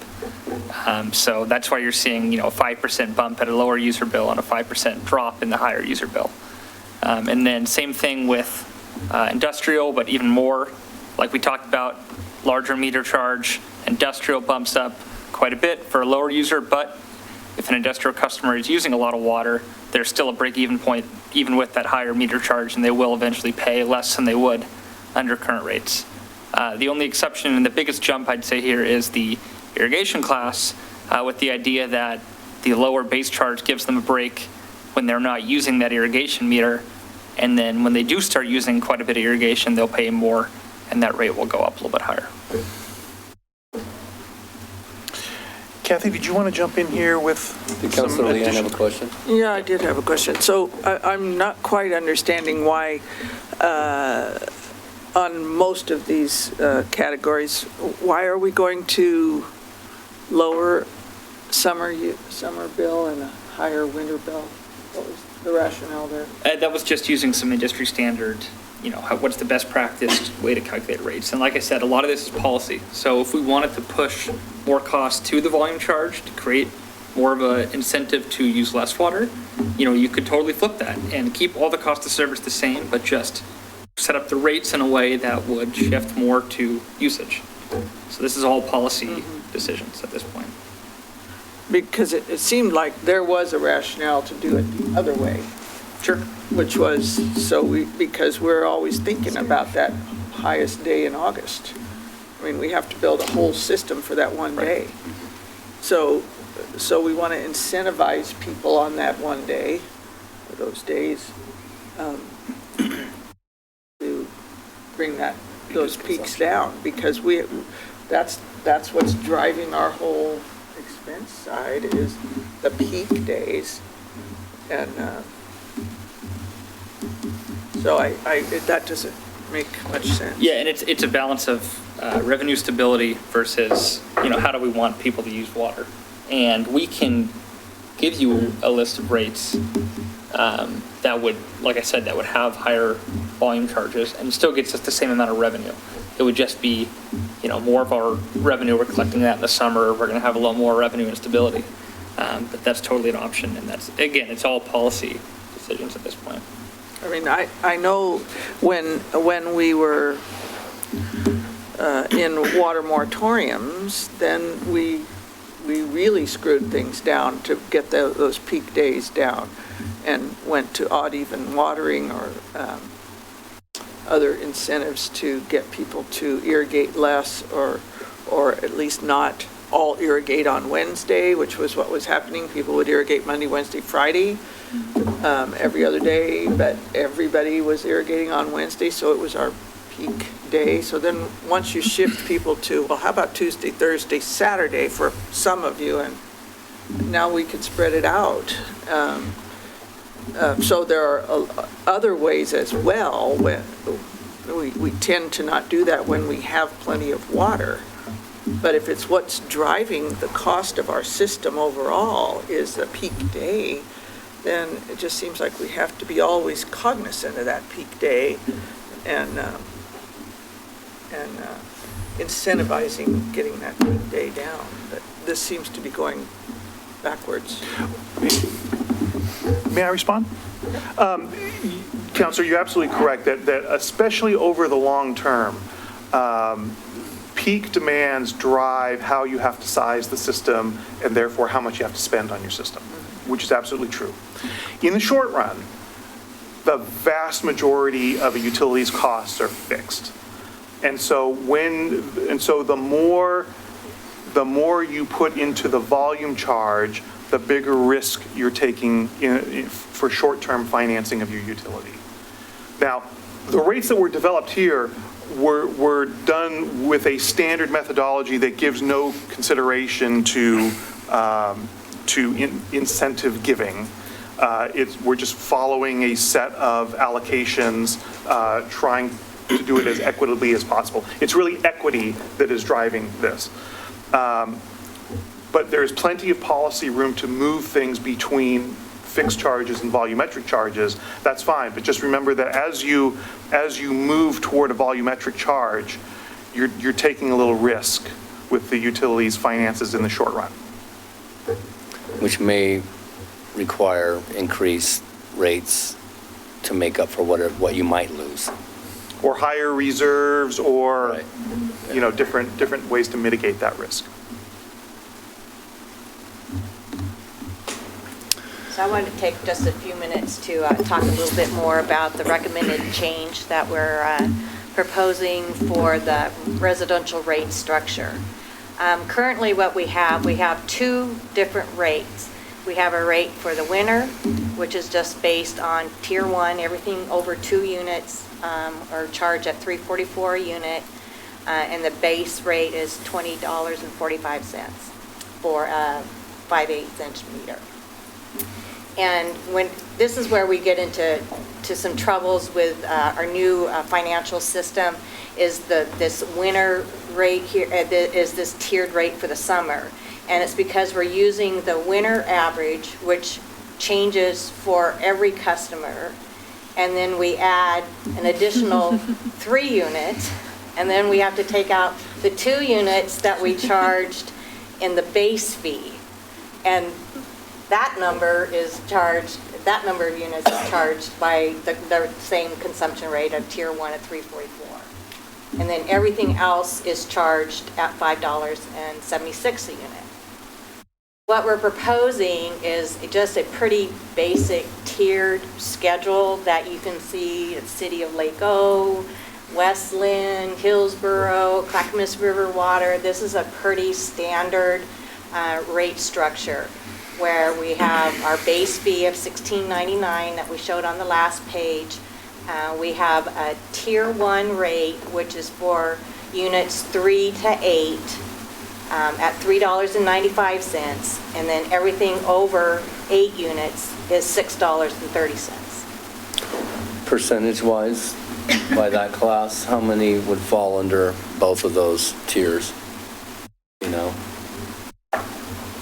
So that's why you're seeing, a 5% bump at a lower user bill and a 5% drop in the higher user bill. And then same thing with industrial, but even more, like we talked about, larger meter charge. Industrial bumps up quite a bit for a lower user, but if an industrial customer is using a lot of water, there's still a break-even point, even with that higher meter charge, and they will eventually pay less than they would under current rates. The only exception and the biggest jump I'd say here is the irrigation class, with the idea that the lower base charge gives them a break when they're not using that irrigation meter, and then when they do start using quite a bit of irrigation, they'll pay more, and that rate will go up a little bit higher. Kathy, did you want to jump in here with Did some Councilor Leanne have a addition- question? Yeah, I did have a question. So I'm not quite understanding why, on most of these categories, why are we going to lower summer bill and a higher winter bill? What was the rationale there? That was just using some industry standard, what's the best practice way to calculate rates. And like I said, a lot of this is policy. So if we wanted to push more cost to the volume charge to create more of an incentive to use less water, you could totally flip that and keep all the cost of service the same, but just set up the rates in a way that would shift more to usage. So this is all policy decisions at this point. Because it seemed like there was a rationale to do it the other way. Sure. Which was, because we're always thinking about that highest day in August. I mean, we have to build a whole system for that one day. So we want to incentivize people on that one day, or those days, to bring those peaks down, because that's what's driving our whole expense side, is the peak days. And so that doesn't make much sense. Yeah, and it's a balance of revenue stability versus, how do we want people to use water? And we can give you a list of rates that would, like I said, that would have higher volume charges and still gets us the same amount of revenue. It would just be, more of our revenue, we're collecting that in the summer, we're going to have a lot more revenue and stability. But that's totally an option, and that's, again, it's all policy decisions at this point. I mean, I know when we were in water moratoriums, then we really screwed things down to get those peak days down, and went to odd even watering or other incentives to get people to irrigate less, or at least not all irrigate on Wednesday, which was what was happening. People would irrigate Monday, Wednesday, Friday, every other day, but everybody was irrigating on Wednesday, so it was our peak day. So then once you shift people to, well, how about Tuesday, Thursday, Saturday for some of you, and now we could spread it out. So there are other ways as well. When we tend to not do that when we have plenty of water. But if it's what's driving the cost of our system overall is the peak day, then it just seems like we have to be always cognizant of that peak day and incentivizing getting that peak day down. But this seems to be going backwards. May I respond? Counselor, you're absolutely correct that especially over the long term, peak demands drive how you have to size the system and therefore how much you have to spend on your system, which is absolutely true. In the short run, the vast majority of a utility's costs are fixed. And so the more you put into the volume charge, the bigger risk you're taking for short-term financing of your utility. Now, the rates that were developed here were done with a standard methodology that gives no consideration to incentive giving. We're just following a set of allocations, trying to do it as equitably as possible. It's really equity that is driving this. But there's plenty of policy room to move things between fixed charges and volumetric charges. That's fine, but just remember that as you move toward a volumetric charge, you're taking a little risk with the utilities' finances in the short run. Which may require increased rates to make up for what you might lose. Or higher reserves, or, Right. different ways to mitigate that risk. So I wanted to take just a few minutes to talk a little bit more about the recommended change that we're proposing for the residential rate structure. Currently what we have two different rates. We have a rate for the winter, which is just based on Tier 1, everything over 2 units are charged at $3.44 a unit, and the base rate is $20.45 for a 5/8" meter. And this is where we get into some troubles with our new financial system, is this winter rate here, is this tiered rate for the summer. And it's because we're using the winter average, which changes for every customer, and then we add an additional 3 units, and then we have to take out the 2 units that we charged in the base fee. And that number of units is charged by the same consumption rate of Tier 1 at $3.44. And then everything else is charged at $5.76 a unit. What we're proposing is just a pretty basic tiered schedule that you can see at City of Lake O, Westland, Hillsborough, Clackamas River Water. This is a pretty standard rate structure, where we have our base fee of $16.99 that we showed on the last page. We have a Tier 1 rate, which is for units 3 to 8 at $3.95, and then everything over 8 units is $6.30. Percentage-wise, by that class, how many would fall under both of those tiers? You know?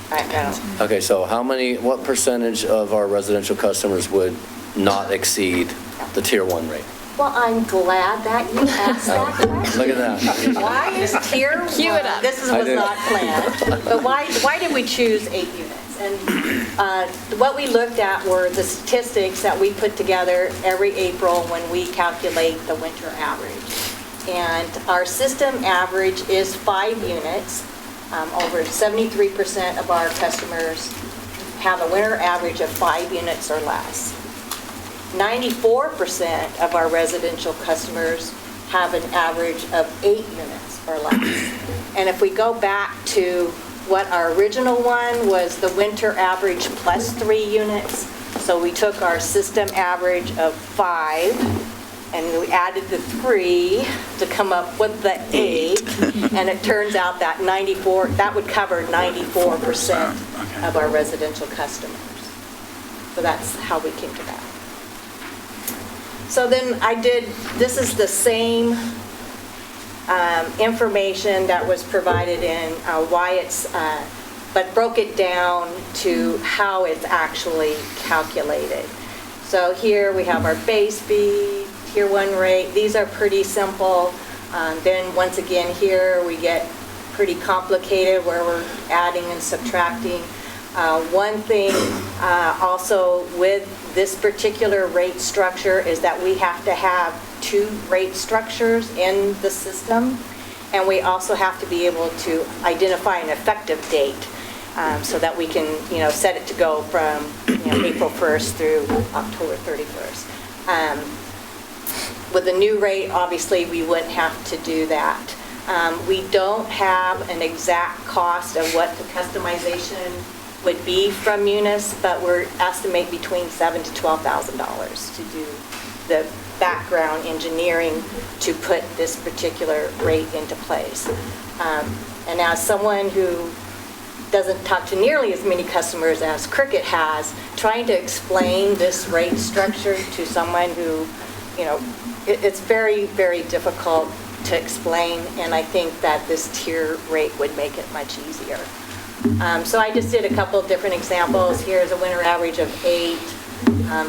I don't. Okay, so what percentage of our residential customers would not exceed the Tier 1 rate? Well, I'm glad that you asked that question. Look at that. Why is Tier 1? Cue it up. This was I did. not planned, but why did we choose 8 units? And what we looked at were the statistics that we put together every April when we calculate the winter average. And our system average is 5 units. Over 73% of our customers have a winter average of 5 units or less. 94% of our residential customers have an average of 8 units or less. And if we go back to what our original one was, the winter average plus 3 units. So we took our system average of 5 and we added the 3 to come up with the 8. And it turns out that that would cover 94% of our residential customers. So that's how we came to that. So then this is the same information that was provided in Wyatt's, but broke it down to how it's actually calculated. So here we have our base fee, Tier 1 rate. These are pretty simple. Then once again here we get pretty complicated where we're adding and subtracting. One thing also with this particular rate structure is that we have to have 2 rate structures in the system, and we also have to be able to identify an effective date so that we can, set it to go from April 1st through October 31st. With the new rate, obviously, we wouldn't have to do that. We don't have an exact cost of what the customization would be from Munis, but we're estimate between $7,000 to $12,000 to do the background engineering to put this particular rate into place. And as someone who doesn't talk to nearly as many customers as Cricket has, trying to explain this rate structure to someone who, it's very, very difficult to explain, and I think that this tier rate would make it much easier. So I just did a couple of different examples. Here's a winter average of 8.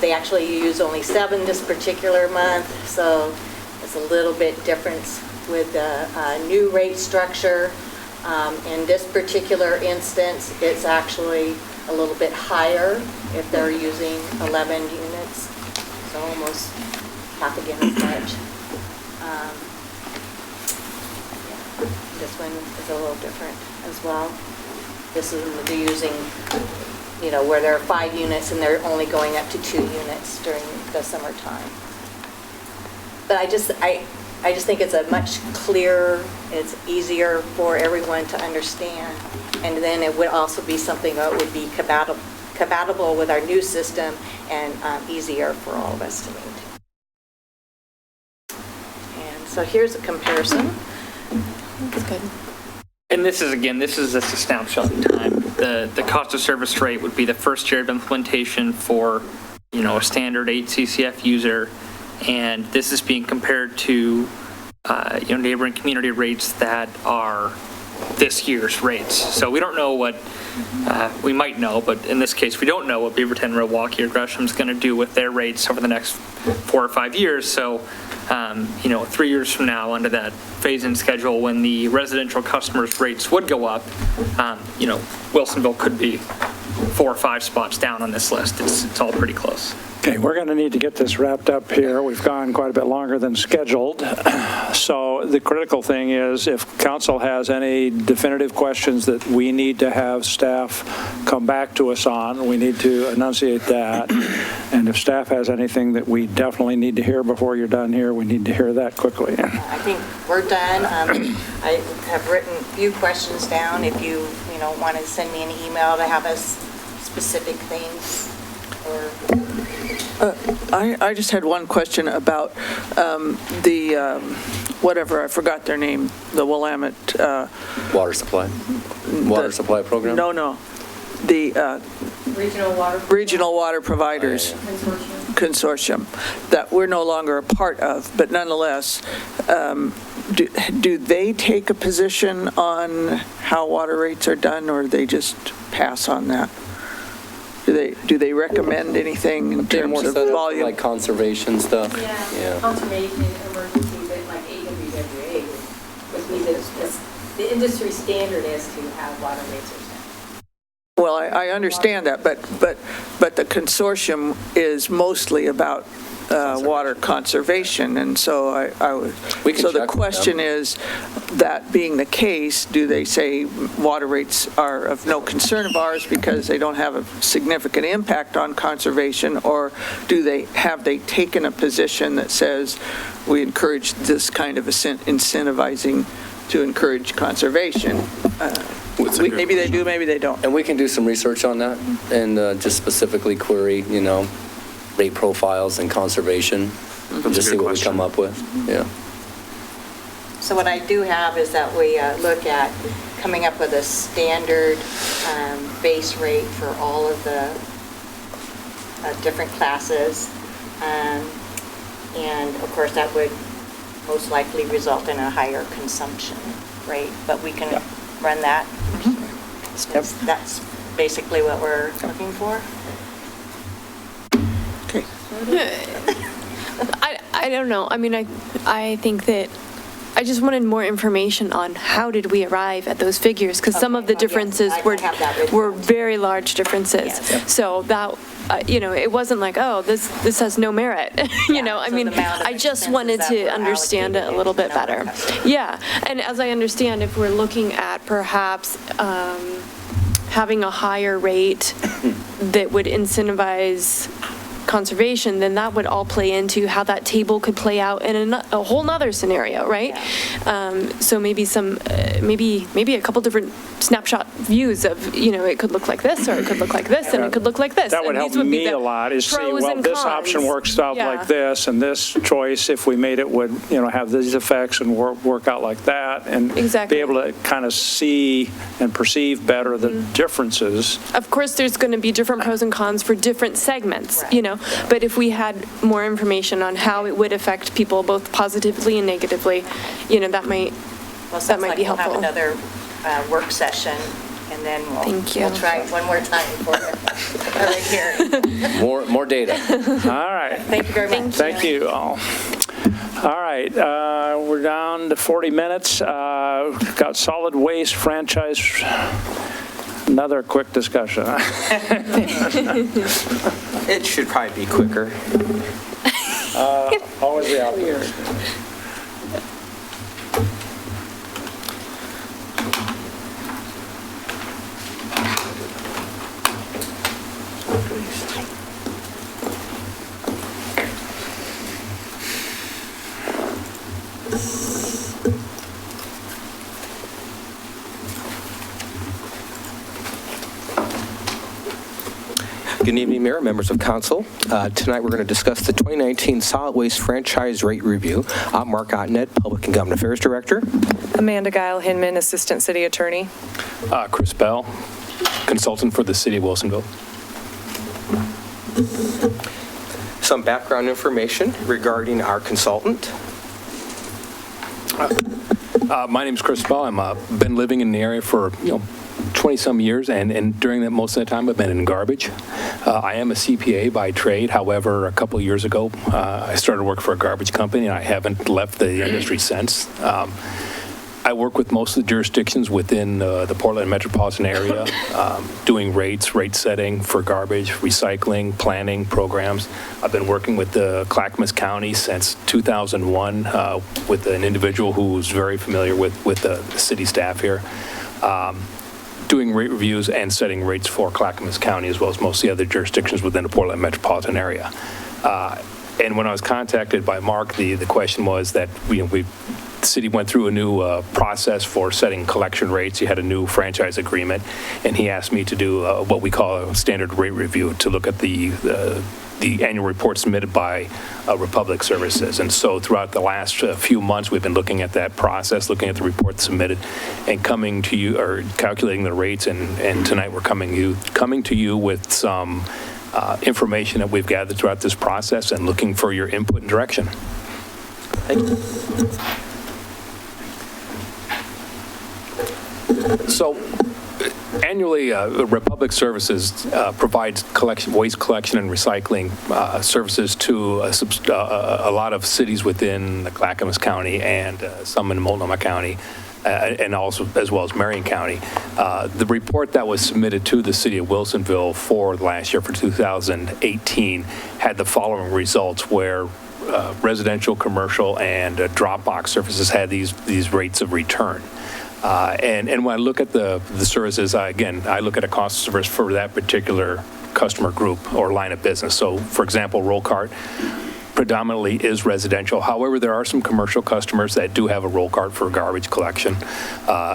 They actually use only 7 this particular month, so it's a little bit difference with the new rate structure. In this particular instance, it's actually a little bit higher if they're using 11 units, so almost half again as much. This one is a little different as well. This is they're using, where there are 5 units and they're only going up to 2 units during the summertime. But I just think it's a much clearer, it's easier for everyone to understand. And then it would also be something that would be compatible with our new system and easier for all of us to maintain. And so here's a comparison. That's good. And this is just a snapshot in time. The cost of service rate would be the first year of implementation for, a standard 8 CCF user. And this is being compared to, neighboring community rates that are this year's rates. So we don't know what, we might know, but in this case, we don't know what Beaverton, Milwaukee, or Gresham's going to do with their rates over the next 4 or 5 years. So, 3 years from now, under that phase-in schedule, when the residential customers' rates would go up, Wilsonville could be 4 or 5 spots down on this list. It's all pretty close. Okay, we're going to need to get this wrapped up here. We've gone quite a bit longer than scheduled. So the critical thing is if council has any definitive questions that we need to have staff come back to us on, we need to enunciate that. And if staff has anything that we definitely need to hear before you're done here, we need to hear that quickly. I think we're done. I have written a few questions down. If you, want to send me an email to have us specific things or... I just had one question about whatever, I forgot their name, the Willamette. Water supply program? No. The Regional Water Providers Consortium that we're no longer a part of, but nonetheless, do they take a position on how water rates are done, or they just pass on that? Do they recommend anything in They're terms more of set up for, volume? like conservation stuff. Yeah, conservation, emergency, but like AWWA would be the industry standard as to how water rates are set. Well, I understand that, but the consortium is mostly about water conservation, and so We can so the check with question them. is, that being the case, do they say water rates are of no concern of ours because they don't have a significant impact on conservation, or have they taken a position that says we encourage this kind of incentivizing to encourage conservation? Maybe they do, maybe they don't. And we can do some research on that and just specifically query, rate profiles and conservation, and just see what we come up with. Yeah. So what I do have is that we look at coming up with a standard base rate for all of the different classes. And of course, that would most likely result in a higher consumption rate, but we can run that. That's basically what we're looking for. Okay. I don't know. I mean, I think that I just wanted more information on how did we arrive at those figures, because some of the differences were very large differences. Yes. So that, it wasn't like, oh, this has no merit. I mean, I just wanted to understand it a little bit better. Yeah, and as I understand, if we're looking at perhaps having a higher rate that would incentivize conservation, then that would all play into how that table could play out in a whole nother scenario, right? So maybe maybe a couple different snapshot views of, it could look like this, or it could look like this, and it could look like this. That would And help these be me the a lot, is see, pros well, and this cons. option works out Yeah. like this, and this choice, if we made it, would, have these effects and work out like that, and Exactly. be able to kind of see and perceive better the differences. Of course, there's going to be different pros and cons for different segments, but if we had more information on how it would affect people both positively and negatively, that might Well, That sounds might like be we'll have helpful. another work session, and then Thank you. we'll try it one more time for a hearing. More data. All right. Thank you very much. Thank you all. All right, we're down to 40 minutes. Got solid waste franchise. Another quick discussion. It should probably be quicker. Always the opposite. Good evening, Mayor, members of council. Tonight we're going to discuss the 2019 Solid Waste Franchise Rate Review. I'm Mark Ottenet, Public and Government Affairs Director. Amanda Guile-Hinman, Assistant City Attorney. Chris Bell, consultant for the City of Wilsonville. Some background information regarding our consultant. My name's Chris Bell. I've been living in the area for 20-some years, and during that, most of the time, I've been in garbage. I am a CPA by trade. However, a couple of years ago, I started work for a garbage company, and I haven't left the industry since. I work with most of the jurisdictions within the Portland metropolitan area, doing rate setting for garbage, recycling, planning programs. I've been working with the Clackamas County since 2001 with an individual who's very familiar with the city staff here. Doing rate reviews and setting rates for Clackamas County, as well as most of the other jurisdictions within the Portland metropolitan area. And when I was contacted by Mark, the question was that the city went through a new process for setting collection rates. He had a new franchise agreement, and he asked me to do what we call a standard rate review to look at the annual report submitted by Republic Services. And so throughout the last few months, we've been looking at that process, looking at the report submitted, and coming to you, or calculating the rates. And tonight we're coming to you with some information that we've gathered throughout this process and looking for your input and direction. Thank you. So annually, Republic Services provides waste collection and recycling services to a lot of cities within the Clackamas County and some in Multnomah County, and also as well as Marion County. The report that was submitted to the city of Wilsonville for last year, for 2018, had the following results where residential, commercial, and drop-box services had these rates of return. And when I look at the services, I look at a cost of service for that particular customer group or line of business. So, for example, roll cart predominantly is residential. However, there are some commercial customers that do have a roll cart for garbage collection.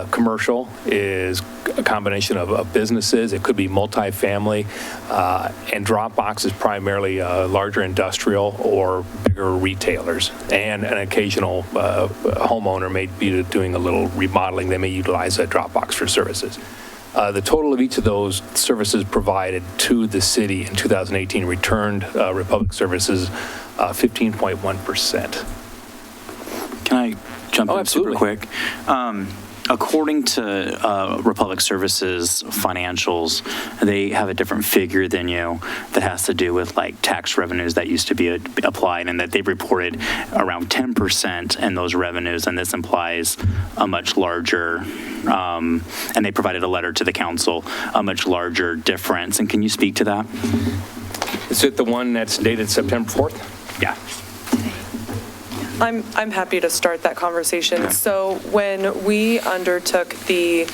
Commercial is a combination of businesses. It could be multifamily, and Dropbox is primarily larger industrial or bigger retailers. And an occasional homeowner may be doing a little remodeling. They may utilize a Dropbox for services. The total of each of those services provided to the city in 2018 returned Republic Services 15.1%. Can I jump in super absolutely. quick? According to Republic Services financials, they have a different figure than you that has to do with like tax revenues that used to be applied, and that they've reported around 10% in those revenues, and this implies a much larger, and they provided a letter to the council, a much larger difference. And can you speak to that? Is it the one that's dated September 4th? Yeah. I'm happy to start that conversation. So when we undertook the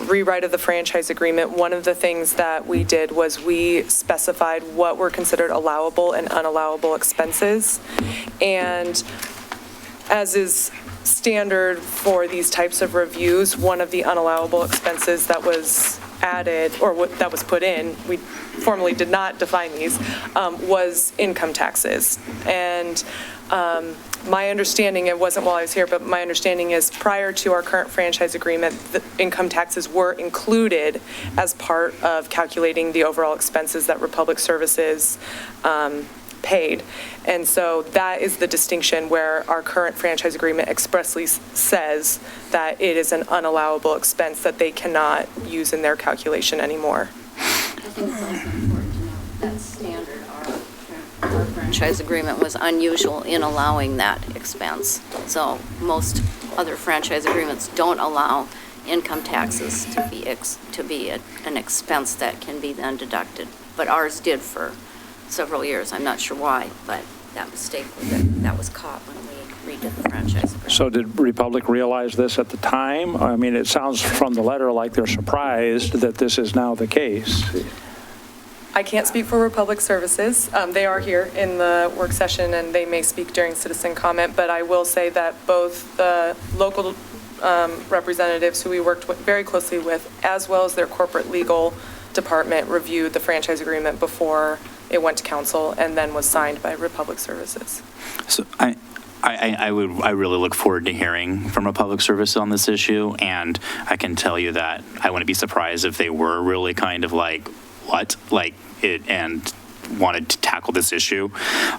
rewrite of the franchise agreement, one of the things that we did was we specified what were considered allowable and unallowable expenses. And as is standard for these types of reviews, one of the unallowable expenses that was added, or that was put in, we formally did not define these, was income taxes. And my understanding, it wasn't while I was here, but my understanding is prior to our current franchise agreement, the income taxes were included as part of calculating the overall expenses that Republic Services paid. And so that is the distinction where our current franchise agreement expressly says that it is an unallowable expense that they cannot use in their calculation anymore. I think it's also important to note that standard, our franchise agreement was unusual in allowing that expense. So most other franchise agreements don't allow income taxes to be an expense that can be then deducted. But ours did for several years. I'm not sure why, but that mistake that was caught when we redid the franchise agreement. So did Republic realize this at the time? I mean, it sounds from the letter like they're surprised that this is now the case. I can't speak for Republic Services. They are here in the work session and they may speak during citizen comment, but I will say that both the local representatives who we worked very closely with, as well as their corporate legal department, reviewed the franchise agreement before it went to council and then was signed by Republic Services. So I really look forward to hearing from Republic Service on this issue, and I can tell you that I wouldn't be surprised if they were really kind of like, what? Like it, and wanted to tackle this issue.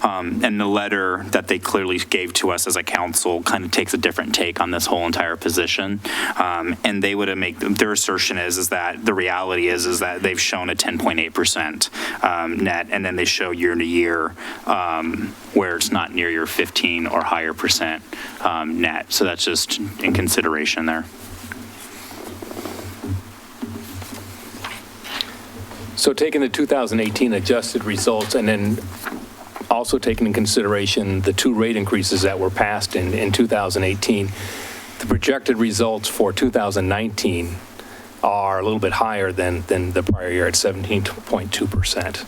And the letter that they clearly gave to us as a council kind of takes a different take on this whole entire position. And they would have their assertion is that the reality is that they've shown a 10.8% net, and then they show year to year where it's not near your 15 or higher percent net. So that's just in consideration there. So taking the 2018 adjusted results and then also taking in consideration the 2 rate increases that were passed in 2018, the projected results for 2019 are a little bit higher than the prior year at 17.2%.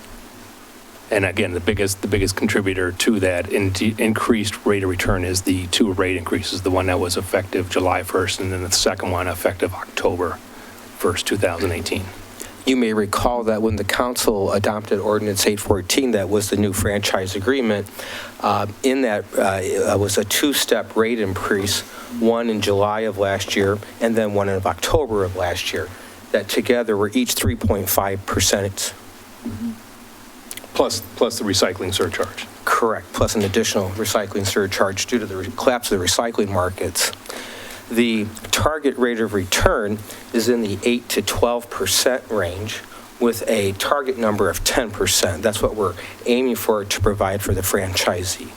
And again, the biggest contributor to that increased rate of return is the 2 rate increases, the one that was effective July 1st and then the second one effective October 1st, 2018. You may recall that when the council adopted Ordinance 814, that was the new franchise agreement, in that was a 2-step rate increase, one in July of last year and then one in October of last year, that together were each 3.5%. Plus the recycling surcharge. Correct, plus an additional recycling surcharge due to the collapse of the recycling markets. The target rate of return is in the 8 to 12% range with a target number of 10%. That's what we're aiming for to provide for the franchisee.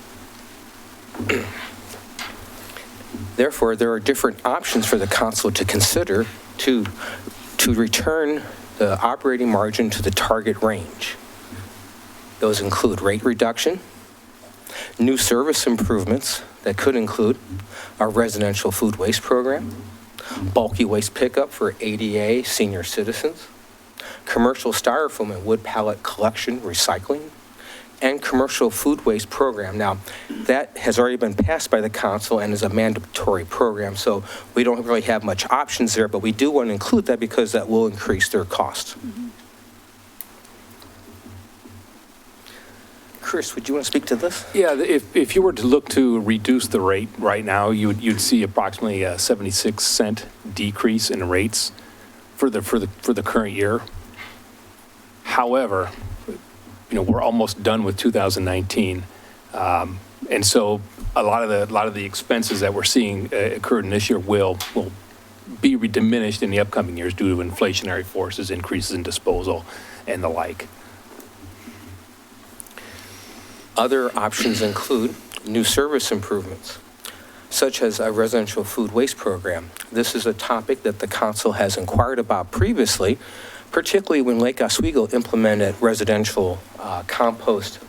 Therefore, there are different options for the council to consider to return the operating margin to the target range. Those include rate reduction, new service improvements that could include our residential food waste program, bulky waste pickup for ADA senior citizens, commercial styrofoam and wood pallet collection recycling, and commercial food waste program. Now, that has already been passed by the council and is a mandatory program, so we don't really have much options there, but we do want to include that because that will increase their costs. Chris, would you want to speak to this? Yeah, if you were to look to reduce the rate right now, you'd see approximately a 76-cent decrease in rates for the current year. However, we're almost done with 2019, and so a lot of the expenses that we're seeing occurred in this year will be diminished in the upcoming years due to inflationary forces, increases in disposal, and the like. Other options include new service improvements, such as a residential food waste program. This is a topic that the council has inquired about previously, particularly when Lake Oswego implemented residential compost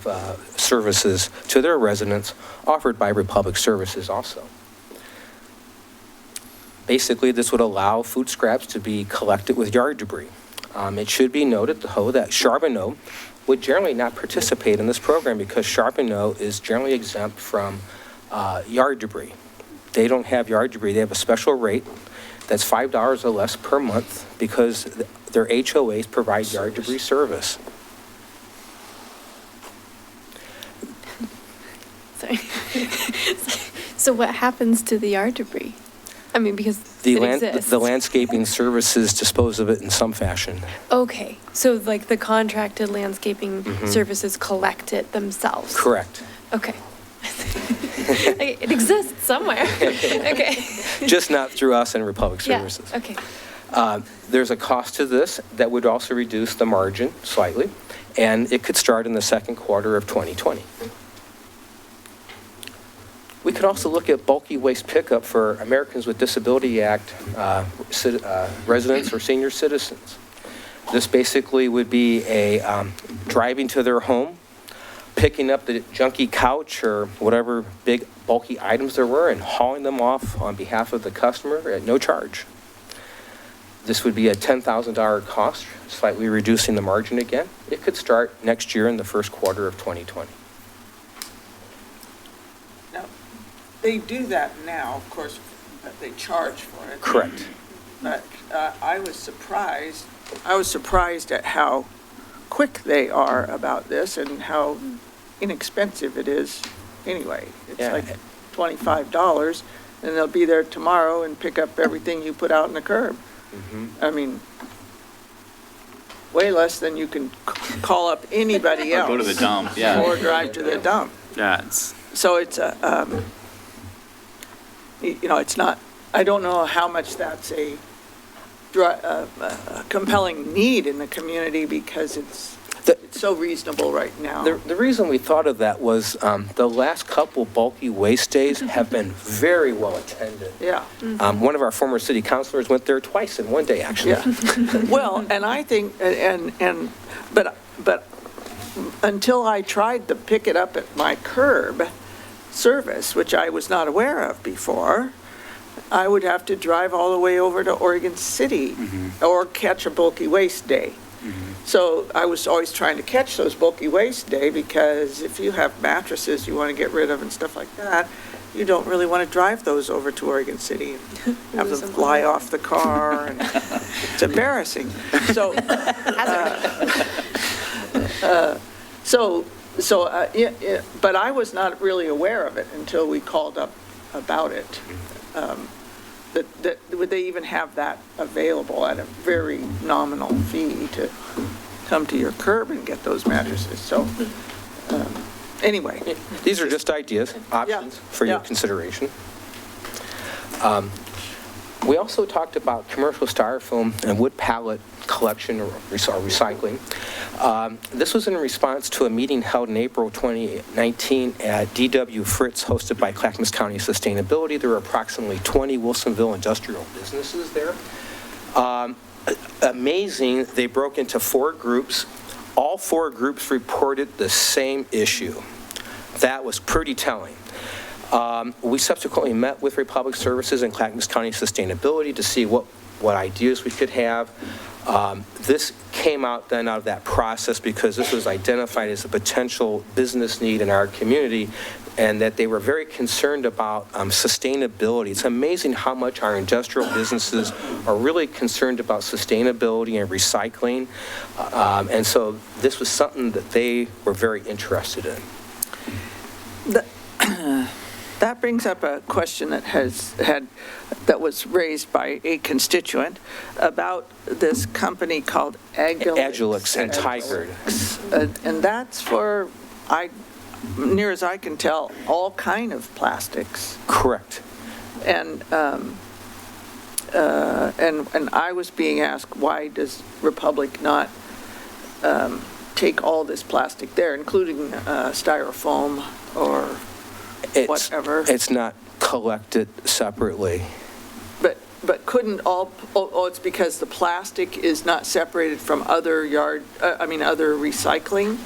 services to their residents offered by Republic Services also. Basically, this would allow food scraps to be collected with yard debris. It should be noted, though, that Charbonneau would generally not participate in this program because Charbonneau is generally exempt from yard debris. They don't have yard debris. They have a special rate that's $5 or less per month because their HOAs provide yard debris service. Sorry. So what happens to the yard debris? I mean, because it exists. The landscaping services dispose of it in some fashion. Okay, so like the contracted landscaping services collect it themselves? Correct. Okay. It exists somewhere. Okay. Just not through us and Republic Yeah, Services. okay. There's a cost to this that would also reduce the margin slightly, and it could start in the second quarter of 2020. We could also look at bulky waste pickup for Americans with Disability Act residents or senior citizens. This basically would be a driving to their home, picking up the junky couch or whatever big bulky items there were and hauling them off on behalf of the customer at no charge. This would be a $10,000 cost, slightly reducing the margin again. It could start next year in the first quarter of 2020. Now, they do that now, of course, but they charge for it. Correct. But I was surprised at how quick they are about this and how inexpensive it is anyway. It's like $25, and they'll be there tomorrow and pick up everything you put out in the curb. I mean, way less than you can call up anybody else. Or go to the dump, yeah. Or drive to the dump. Yeah, it's, So it's it's not, I don't know how much that's a compelling need in the community because it's so reasonable right now. The reason we thought of that was the last couple bulky waste days have been very well attended. Yeah. One of our former city councilors went there twice in one day, actually. Yeah. Well, and I think, but until I tried to pick it up at my curb service, which I was not aware of before, I would have to drive all the way over to Oregon City or catch a bulky waste day. So I was always trying to catch those bulky waste day because if you have mattresses you want to get rid of and stuff like that, you don't really want to drive those over to Oregon City and have them fly off the car. And it's embarrassing. So, but I was not really aware of it until we called up about it. That would they even have that available at a very nominal fee to come to your curb and get those mattresses? So anyway. These are just ideas, options for your consideration. We also talked about commercial styrofoam and wood pallet collection or recycling. This was in response to a meeting held in April 2019 at DW Fritz, hosted by Clackamas County Sustainability. There were approximately 20 Wilsonville industrial businesses there. Amazing, they broke into 4 groups. All 4 groups reported the same issue. That was pretty telling. We subsequently met with Republic Services and Clackamas County Sustainability to see what ideas we could have. This came out then out of that process because this was identified as a potential business need in our community and that they were very concerned about sustainability. It's amazing how much our industrial businesses are really concerned about sustainability and recycling. And so this was something that they were very interested in. That brings up a question that was raised by a constituent about this company called Agilix and Tiger. And that's for, near as I can tell, all kind of plastics. Correct. And I was being asked, why does Republic not take all this plastic there, including styrofoam or whatever? It's not collected separately. But But couldn't it's because the plastic is not separated from other other recycling,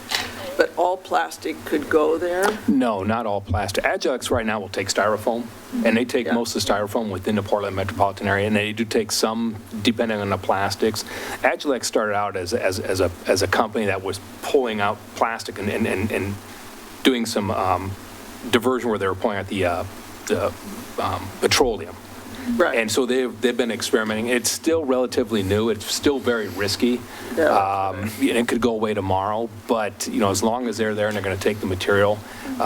but all plastic could go there? No, not all plastic. Agilex right now will take styrofoam, and they take most of the styrofoam within the Portland metropolitan area, and they do take some depending on the plastics. Agilex started out as a company that was pulling out plastic and doing some diversion where they were pulling out the petroleum. Right. And so they've been experimenting. It's still relatively new. It's still very risky. And it could go away tomorrow. But as long as they're there and they're going to take the material,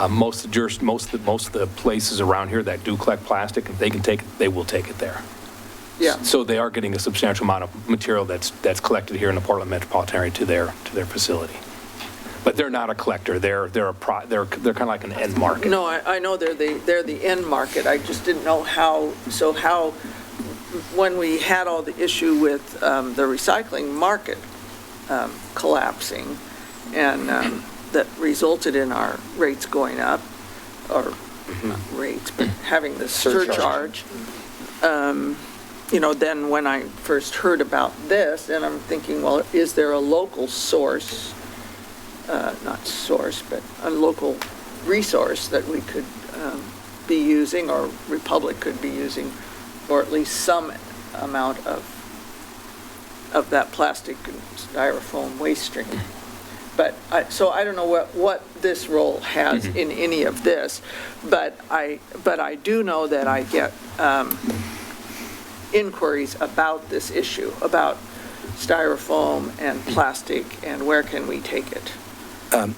most of the places around here that do collect plastic, if they can take it, they will take it there. Yeah. So they are getting a substantial amount of material that's collected here in the Portland metropolitan area to their facility. But they're not a collector. They're kind of like an end market. No, I know they're the end market. I just didn't know how, when we had all the issue with the recycling market collapsing, and that resulted in our rates going up, or not rates, but having the surcharge. Then when I first heard about this, and I'm thinking, well, is there a local source? Not source, but a local resource that we could be using, or Republic could be using, or at least some amount of that plastic and styrofoam waste stream. But I don't know what this role has in any of this, but I do know that I get inquiries about this issue, about styrofoam and plastic, and where can we take it?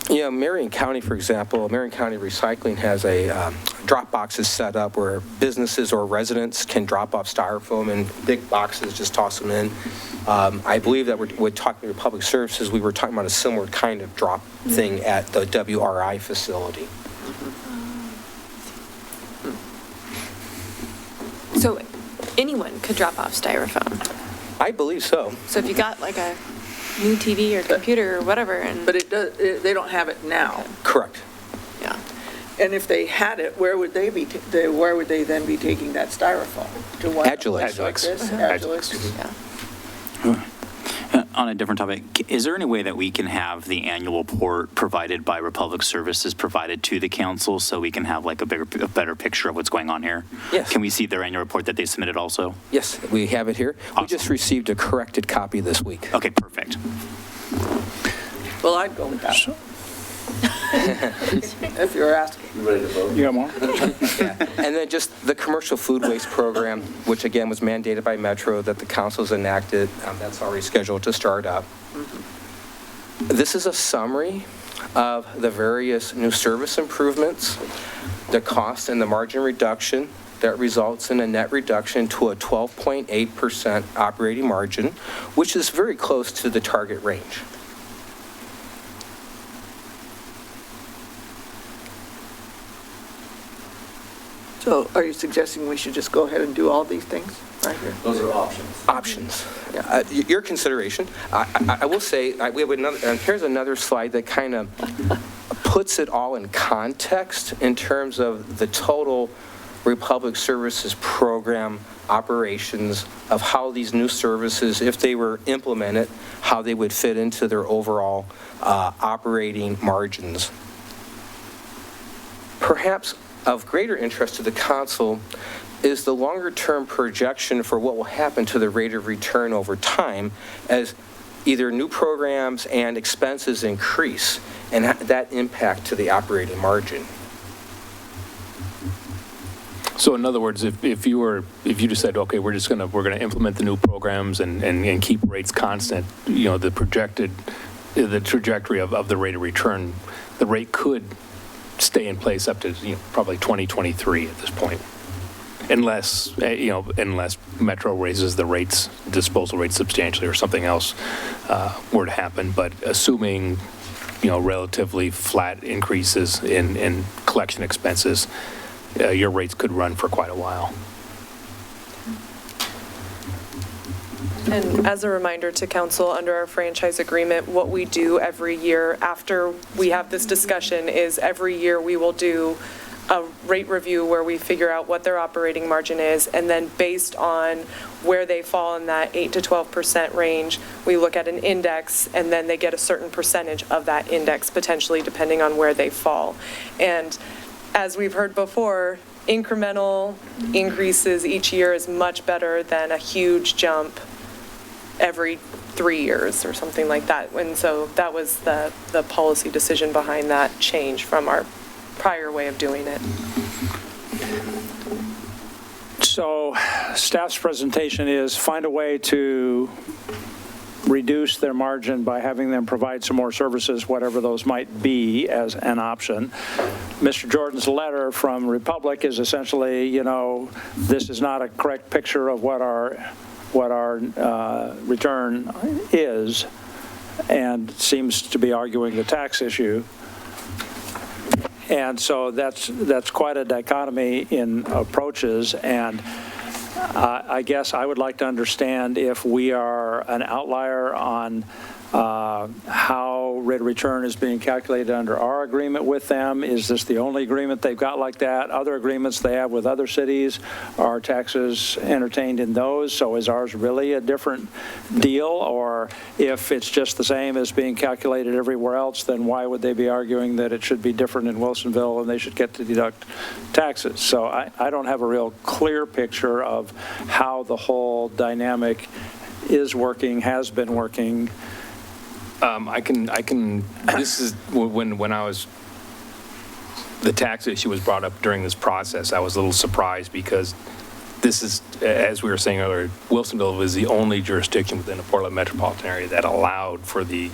Marion County, for example, Marion County Recycling has a drop boxes set up where businesses or residents can drop off styrofoam in big boxes, just toss them in. I believe that we're talking to Public Services, we were talking about a similar kind of drop thing at the WRI facility. So anyone could drop off styrofoam? I believe so. So if you got like a new TV or computer or whatever, and But they don't have it now. Correct. yeah, And if they had it, where would they then be taking that styrofoam? To one place like this? Agilex? yeah. On a different topic, is there any way that we can have the annual report provided by Republic Services provided to the council so we can have like a better picture of what's going on here? Yes. Can we see their annual report that they submitted also? Yes, we have it here. We just received a corrected copy this week. Okay, perfect. Well, I'd go with that. If you're asking. You ready to vote? You got more? And then just the commercial food waste program, which again was mandated by Metro that the council's enacted, that's already scheduled to start up. This is a summary of the various new service improvements, the cost and the margin reduction that results in a net reduction to a 12.8% operating margin, which is very close to the target range. So are you suggesting we should just go ahead and do all these things right here? Those are options. Options. Your consideration. I will say, we have another, and here's another slide that kind of puts it all in context in terms of the total Republic Services program operations of how these new services, if they were implemented, how they would fit into their overall operating margins. Perhaps of greater interest to the council is the longer-term projection for what will happen to the rate of return over time as either new programs and expenses increase, and that impact to the operating margin. So in other words, if you just said, okay, we're going to implement the new programs and keep rates constant, the trajectory of the rate of return, the rate could stay in place up to probably 2023 at this point, unless Metro raises the disposal rates substantially or something else were to happen. But assuming relatively flat increases in collection expenses, your rates could run for quite a while. And as a reminder to council, under our franchise agreement, what we do every year after we have this discussion is every year we will do a rate review where we figure out what their operating margin is, and then based on where they fall in that 8 to 12% range, we look at an index, and then they get a certain percentage of that index, potentially depending on where they fall. And as we've heard before, incremental increases each year is much better than a huge jump every 3 years or something like that. And so that was the policy decision behind that change from our prior way of doing it. So staff's presentation is find a way to reduce their margin by having them provide some more services, whatever those might be, as an option. Mr. Jordan's letter from Republic is essentially, this is not a correct picture of what our return is, and seems to be arguing the tax issue. And so that's quite a dichotomy in approaches, and I guess I would like to understand if we are an outlier on how rate of return is being calculated under our agreement with them. Is this the only agreement they've got like that? Other agreements they have with other cities, are taxes entertained in those? So is ours really a different deal? Or if it's just the same as being calculated everywhere else, then why would they be arguing that it should be different in Wilsonville and they should get to deduct taxes? So I don't have a real clear picture of how the whole dynamic is working, has been working. This is when the tax issue was brought up during this process, I was a little surprised because this is, as we were saying earlier, Wilsonville was the only jurisdiction within the Portland metropolitan area that allowed for the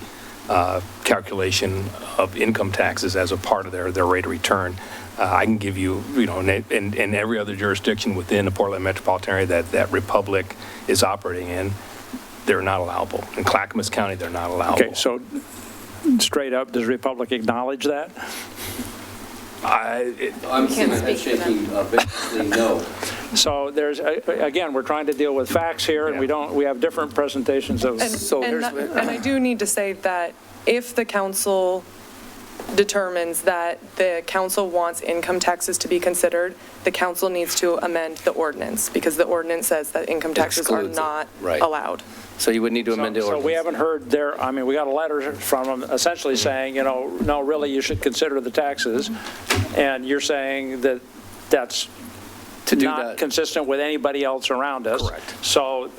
calculation of income taxes as a part of their rate of return. I can give you, in every other jurisdiction within the Portland metropolitan area that Republic is operating in, they're not allowable. In Clackamas County, they're not allowable. Okay, so straight up, does Republic acknowledge that? I'm seeing a head shaking, basically no. So there's, again, we're trying to deal with facts here, and we have different presentations of. And I do need to say that if the council determines that the council wants income taxes to be considered, the council needs to amend the ordinance, because the ordinance says that income taxes are not allowed. So you would need to amend the ordinance. So we haven't heard we got a letter from them essentially saying, no, really, you should consider the taxes. And you're saying that that's not consistent with anybody else around us. Correct. So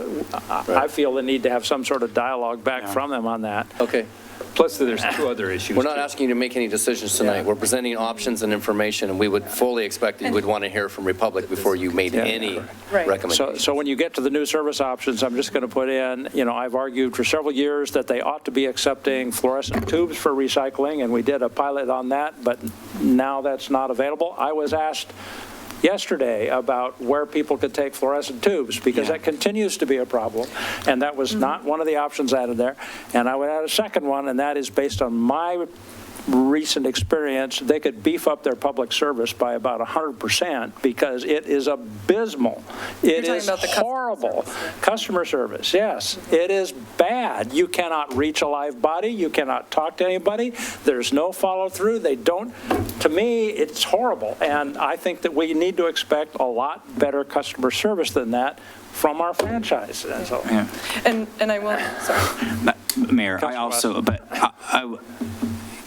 I feel the need to have some sort of dialogue back from them on that. Okay. Plus, there's two other issues. We're not asking you to make any decisions tonight. Yeah. We're presenting options and information, and we would fully expect that you would want to hear from Republic before you made any recommendations. So when you get to the new service options, I'm just going to put in, I've argued for several years that they ought to be accepting fluorescent tubes for recycling, and we did a pilot on that, but now that's not available. I was asked yesterday about where people could take fluorescent tubes, because that continues to be a problem, and that was not one of the options added there. And I would add a second one, and that is based on my recent experience, they could beef up their public service by about 100%, because it is abysmal. It is horrible. Customer service, yes. It is bad. You cannot reach a live body. You cannot talk to anybody. There's no follow through. To me, it's horrible. And I think that we need to expect a lot better customer service than that from our franchise. And so, and I will, sorry. Mayor, I also, but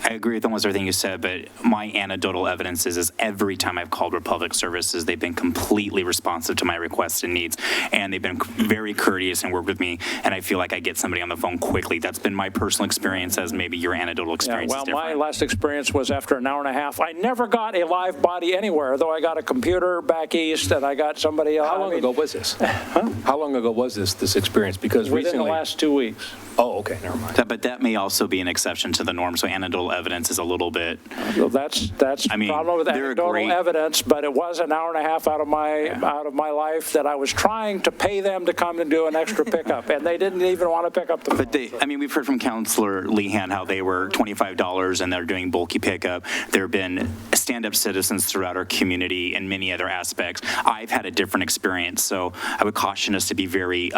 I agree with almost everything you said, but my anecdotal evidence is every time I've called Republic Services, they've been completely responsive to my requests and needs, and they've been very courteous and worked with me, and I feel like I get somebody on the phone quickly. That's been my personal experience, as maybe your anecdotal experience is different. My last experience was after an hour and a half. I never got a live body anywhere, though I got a computer back east, and I got somebody else. How long ago was this? How long ago was this experience? Because within recently, the last 2 weeks. Oh, okay, never mind. But that may also be an exception to the norm, so anecdotal evidence is a little bit. Well, that's the problem with anecdotal evidence, but it was an hour and a half out of my life that I was trying to pay them to come and do an extra pickup, and they didn't even want to pick up the phone. But we've heard from Councilor Lehan how they were $25 and they're doing bulky pickup. There have been stand-up citizens throughout our community and many other aspects. I've had a different experience, so I would caution us to be very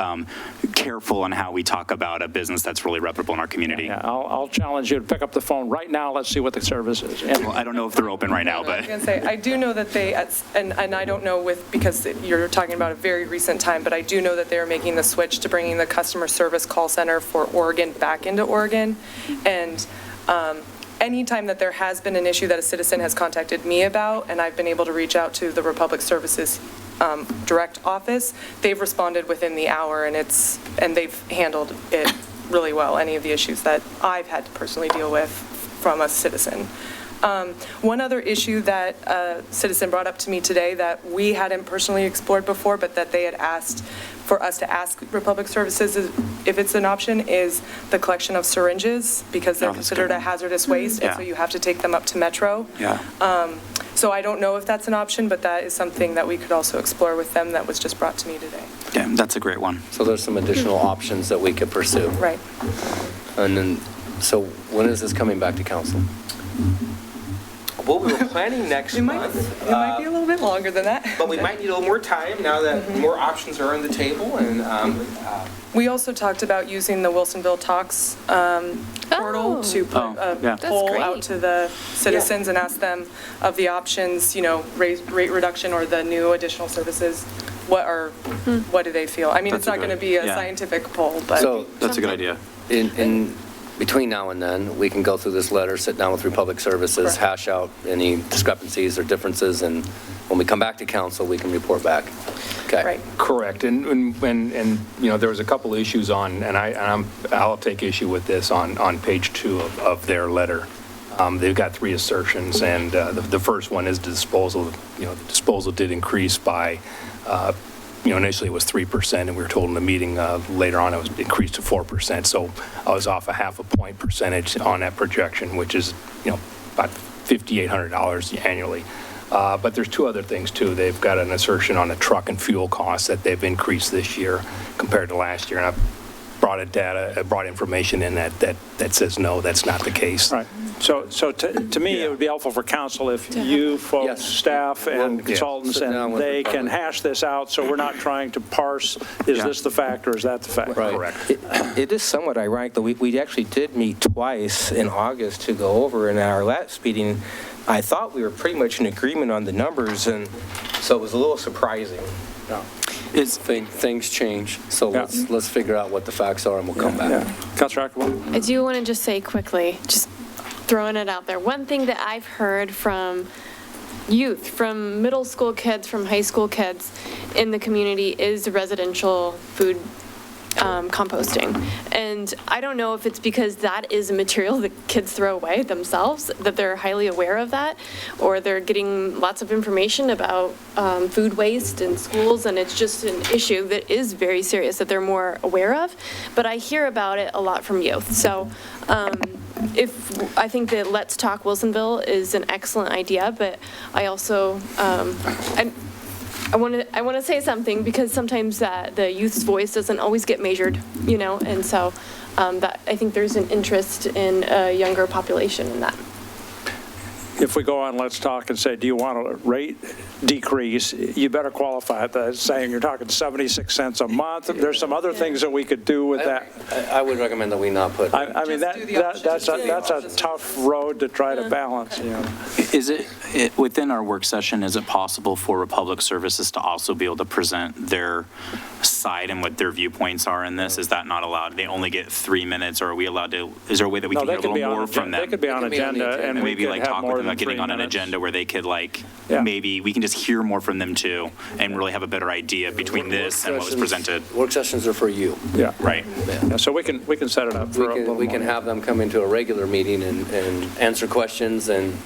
careful on how we talk about a business that's really reputable in our community. Yeah, I'll challenge you to pick up the phone right right now, let's see what the service is. Well, I don't know if they're open right now, I was but going to say, I do know that they, and I don't know because you're talking about a very recent time, but I do know that they're making the switch to bringing the customer service call center for Oregon back into Oregon. And anytime that there has been an issue that a citizen has contacted me about, and I've been able to reach out to the Republic Services direct office, they've responded within the hour, and they've handled it really well, any of the issues that I've had to personally deal with from a citizen. One other issue that a citizen brought up to me today that we hadn't personally explored before, but that they had asked for us to ask Republic Services if it's an option, is the collection of syringes, because they're considered a hazardous waste, and so you have to take them up to Metro. yeah. So I don't know if that's an option, but that is something that we could also explore with them that was just brought to me today. Yeah, that's a great one. So there's some additional options that we could pursue. Right. And then, so when is this coming back to council? Well, we were planning next month. It might be a little bit longer than that. But we might need a little more time now that more options are on the table, and We also talked about using the Wilsonville Talks portal to put a poll great. out to the citizens and ask them of the options, rate reduction or the new additional services. What do they feel? I mean, it's not going to be a scientific poll, but. So That's a good idea. in between now and then, we can go through this letter, sit down with Republic Services, Correct. hash out any discrepancies or differences, and when we come back to council, we can report back. Okay. Right. Correct, and there was a couple issues on, and I'll take issue with this on page 2 of their letter. They've got 3 assertions, and the first one is the disposal. The disposal did increase by, initially it was 3%, and we were told in the meeting later on it was increased to 4%. So I was off a half a point percentage on that projection, which is, about $5,800 annually. But there's 2 other things too. They've got an assertion on the truck and fuel costs that they've increased this year compared to last year. And I've brought information in that says no, that's not the case. Right. So to me, it would be helpful for council if you folks, Yes. staff and consultants, Sit down and with they Republic. can hash this out, so we're not trying to parse, is this the fact or is that the fact? Right. Correct. it is somewhat ironic that we actually did meet twice in August to go over, and at our last meeting, I thought we were pretty much in agreement on the numbers, and so it was a little surprising. Things change, so Yeah. let's figure out what the facts are, and we'll come back. Yeah. Councilor Ackerman? I do want to just say quickly, just throwing it out there, one thing that I've heard from youth, from middle school kids, from high school kids in the community is residential food composting. And I don't know if it's because that is a material that kids throw away themselves, that they're highly aware of that, or they're getting lots of information about food waste in schools, and it's just an issue that is very serious that they're more aware of. But I hear about it a lot from youth. So I think that Let's Talk Wilsonville is an excellent idea, but I also, I want to say something, because sometimes the youth's voice doesn't always get measured, and so that I think there's an interest in a younger population in that. If we go on Let's Talk and say, do you want a rate decrease, you better qualify it, that's saying you're talking 76 cents a month. There's some other things that we could do with that. I would recommend that we not put. I mean, that's a tough road to try to balance, Is it within our work session, is it possible for Republic Services to also be able to present their side and what their viewpoints are in this? Is that not allowed? They only get 3 minutes, or are we allowed to, is there a way that we No, can they hear a could be little on more from them? They could be on agenda, and we maybe could like have talk more with them than about getting 3 on an minutes. agenda where they could Yeah. maybe we can just hear more from them too and really have a better idea between this and what was presented. Work sessions are for you. Yeah. Right. Yeah, so we can set it up for a little We can more. have them come into a regular meeting and answer questions and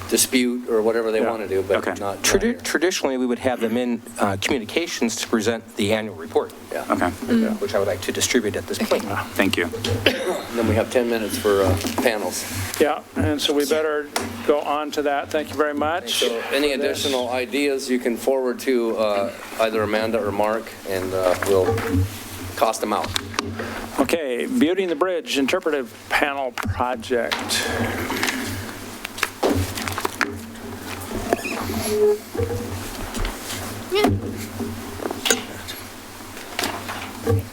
dispute or whatever they want to do, but Okay. not here. Traditionally, we would have them in communications to present the annual report, Yeah. Okay. which I would like to distribute at this point. Thank you. And then we have 10 minutes for panels. Yeah, and so we better go on to that. Thank you very much. So any additional ideas you can forward to either Amanda or Mark, and we'll cost them out. Okay, Beauty and the Bridge Interpretive Panel Project.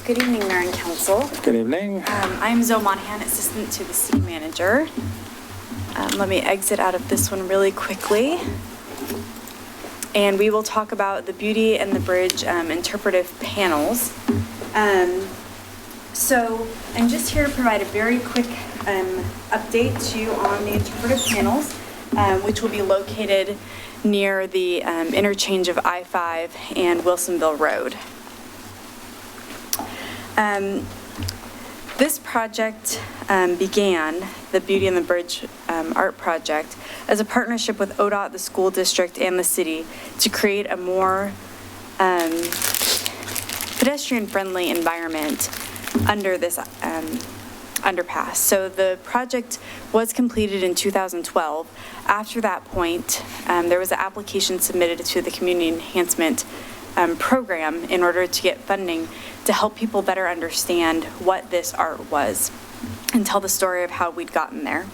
Good evening, Mayor and Council. Good evening. I'm Zoe Monahan, Assistant to the City Manager. Let me exit out of this one really quickly. And we will talk about the Beauty and the Bridge interpretive panels. So I'm just here to provide a very quick update to you on the interpretive panels, which will be located near the interchange of I-5 and Wilsonville Road. This project began, the Beauty and the Bridge art project, as a partnership with ODOT, the school district, and the city to create a more pedestrian-friendly environment under this underpass. So the project was completed in 2012. After that point, there was an application submitted to the Community Enhancement Program in order to get funding to help people better understand what this art was and tell the story of how we'd gotten there.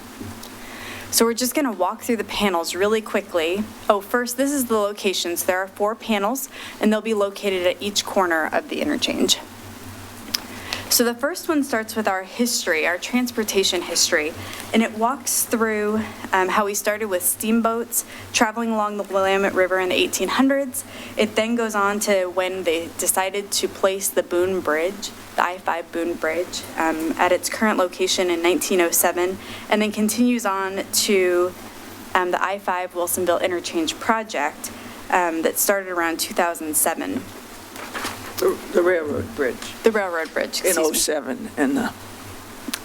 So we're just going to walk through the panels really quickly. Oh, first, this is the locations. There are 4 panels, and they'll be located at each corner of the interchange. So the first one starts with our history, our transportation history, and it walks through how we started with steamboats traveling along the Willamette River in the 1800s. It then goes on to when they decided to place the Boone Bridge, the I-5 Boone Bridge, at its current location in 1907, and then continues on to the I-5 Wilsonville Interchange project that started around 2007. The railroad bridge. The railroad bridge, In excuse me. 07,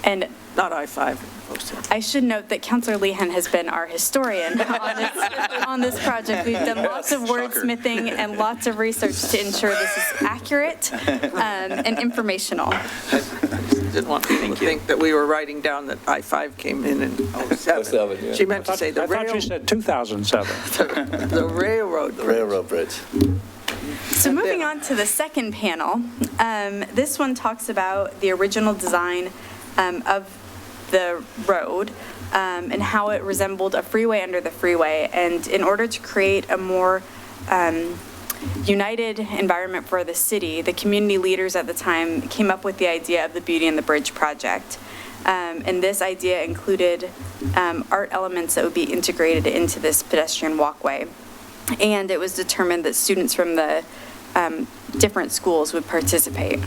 And not I-5, 07. I should note that Councilor Lehan has been our historian on this project. We've done lots of wordsmithing and lots of research to ensure this is accurate and informational. Didn't want people to think that we were writing down that I-5 came in 07. 07, yeah. She meant to say the I thought you said 2007. the railroad The bridge. railroad bridge. So moving on to the second panel, this one talks about the original design of the road and how it resembled a freeway under the freeway. And in order to create a more united environment for the city, the community leaders at the time came up with the idea of the Beauty and the Bridge project. And this idea included art elements that would be integrated into this pedestrian walkway. And it was determined that students from the different schools would participate.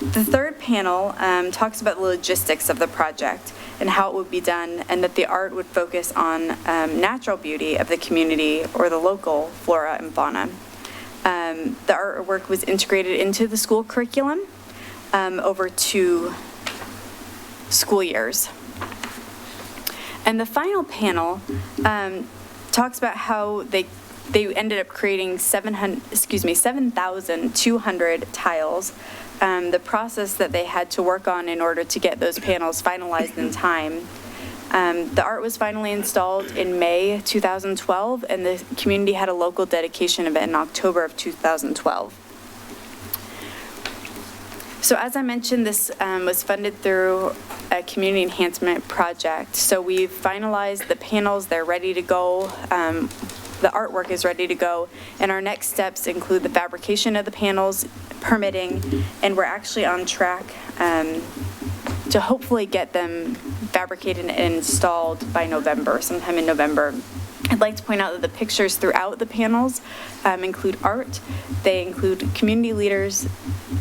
The third panel talks about the logistics of the project and how it would be done, and that the art would focus on natural beauty of the community or the local flora and fauna. The artwork was integrated into the school curriculum over 2 school years. And the final panel talks about how they ended up creating 7,200 tiles. The process that they had to work on in order to get those panels finalized in time. The art was finally installed in May 2012, and the community had a local dedication event in October of 2012. So as I mentioned, this was funded through a community enhancement project. So we've finalized the panels, they're ready to go. The artwork is ready to go, and our next steps include the fabrication of the panels, permitting, and we're actually on track to hopefully get them fabricated and installed by November, sometime in November. I'd like to point out that the pictures throughout the panels include art. They include community leaders,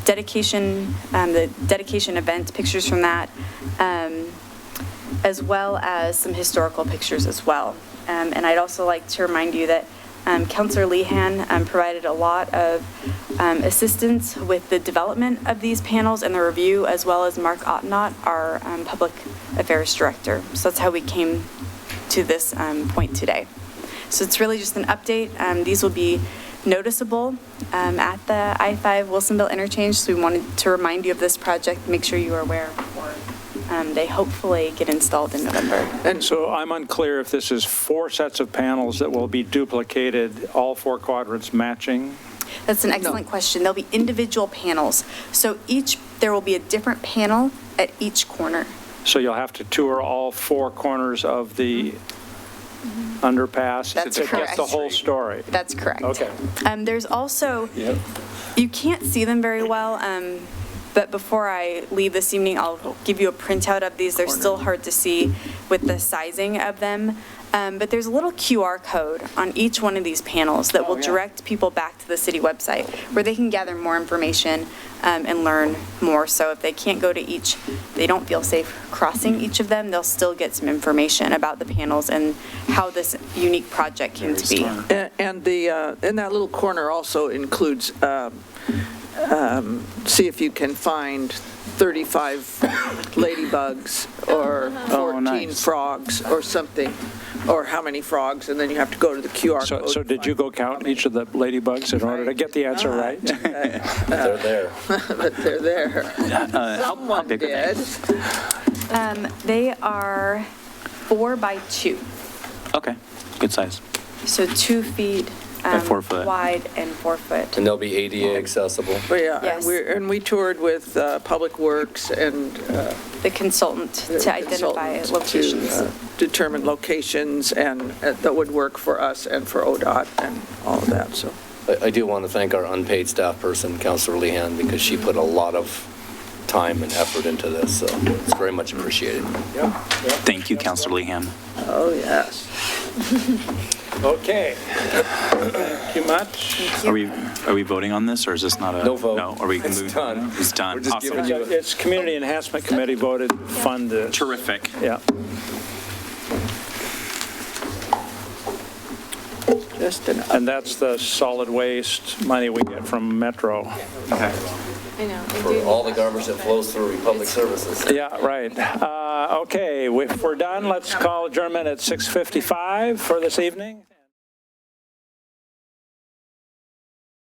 dedication, the dedication event, pictures from that, as well as some historical pictures as well. And I'd also like to remind you that Councilor Lehan provided a lot of assistance with the development of these panels and the review, as well as Mark Ottenott, our Public Affairs Director. So that's how we came to this point today. So it's really just an update. These will be noticeable at the I-5 Wilsonville interchange, so we wanted to remind you of this project, make sure you are aware before they hopefully get installed in November. And so I'm unclear if this is 4 sets of panels that will be duplicated, all 4 quadrants matching? That's an excellent question. There'll be individual panels. So there will be a different panel at each corner. So you'll have to tour all 4 corners of the underpass That's to get correct. the whole story? That's correct. Okay. There's also, you can't see them very well, But before I leave this evening, I'll give you a printout of these. They're still hard to see with the sizing of them. But there's a little QR code on each one of these panels that will direct people back to the city website where they can gather more information and learn more. So if they can't go to each, they don't feel safe crossing each of them, they'll still get some information about the panels and how this unique project came to be. And that little corner also includes, see if you can find 35 ladybugs or 14 frogs or something, or how many frogs, and then you have to go to the QR code. So did you go count each of the ladybugs in order to get the answer right? They're there. But they're there. How big are they? They are 4 by 2. Okay, good size. So 2 feet By 4 foot. wide and 4 foot. And they'll be ADA accessible. But yeah, Yes. we toured with Public Works and The consultant to identify consultant locations. to determine locations and that would work for us and for ODOT and all of that, so. I do want to thank our unpaid staff person, Counselor Lehan, because she put a lot of time and effort into this, so it's very much appreciated. Thank you, Counselor Lehan. Oh, yes. Okay. Thank you much. Are we voting on this, or is this not a? No vote. No, are we It's moving? done. It's done. We're just Awesome. giving you It's Community Enhancement Committee voted to fund this. Terrific. Yeah. Just an And that's the solid waste money we get from Metro. Okay. I know. For all the garbage that flows through Republic Services. Yeah, right. Okay, if we're done, let's call adjournment at 6:55 for this evening.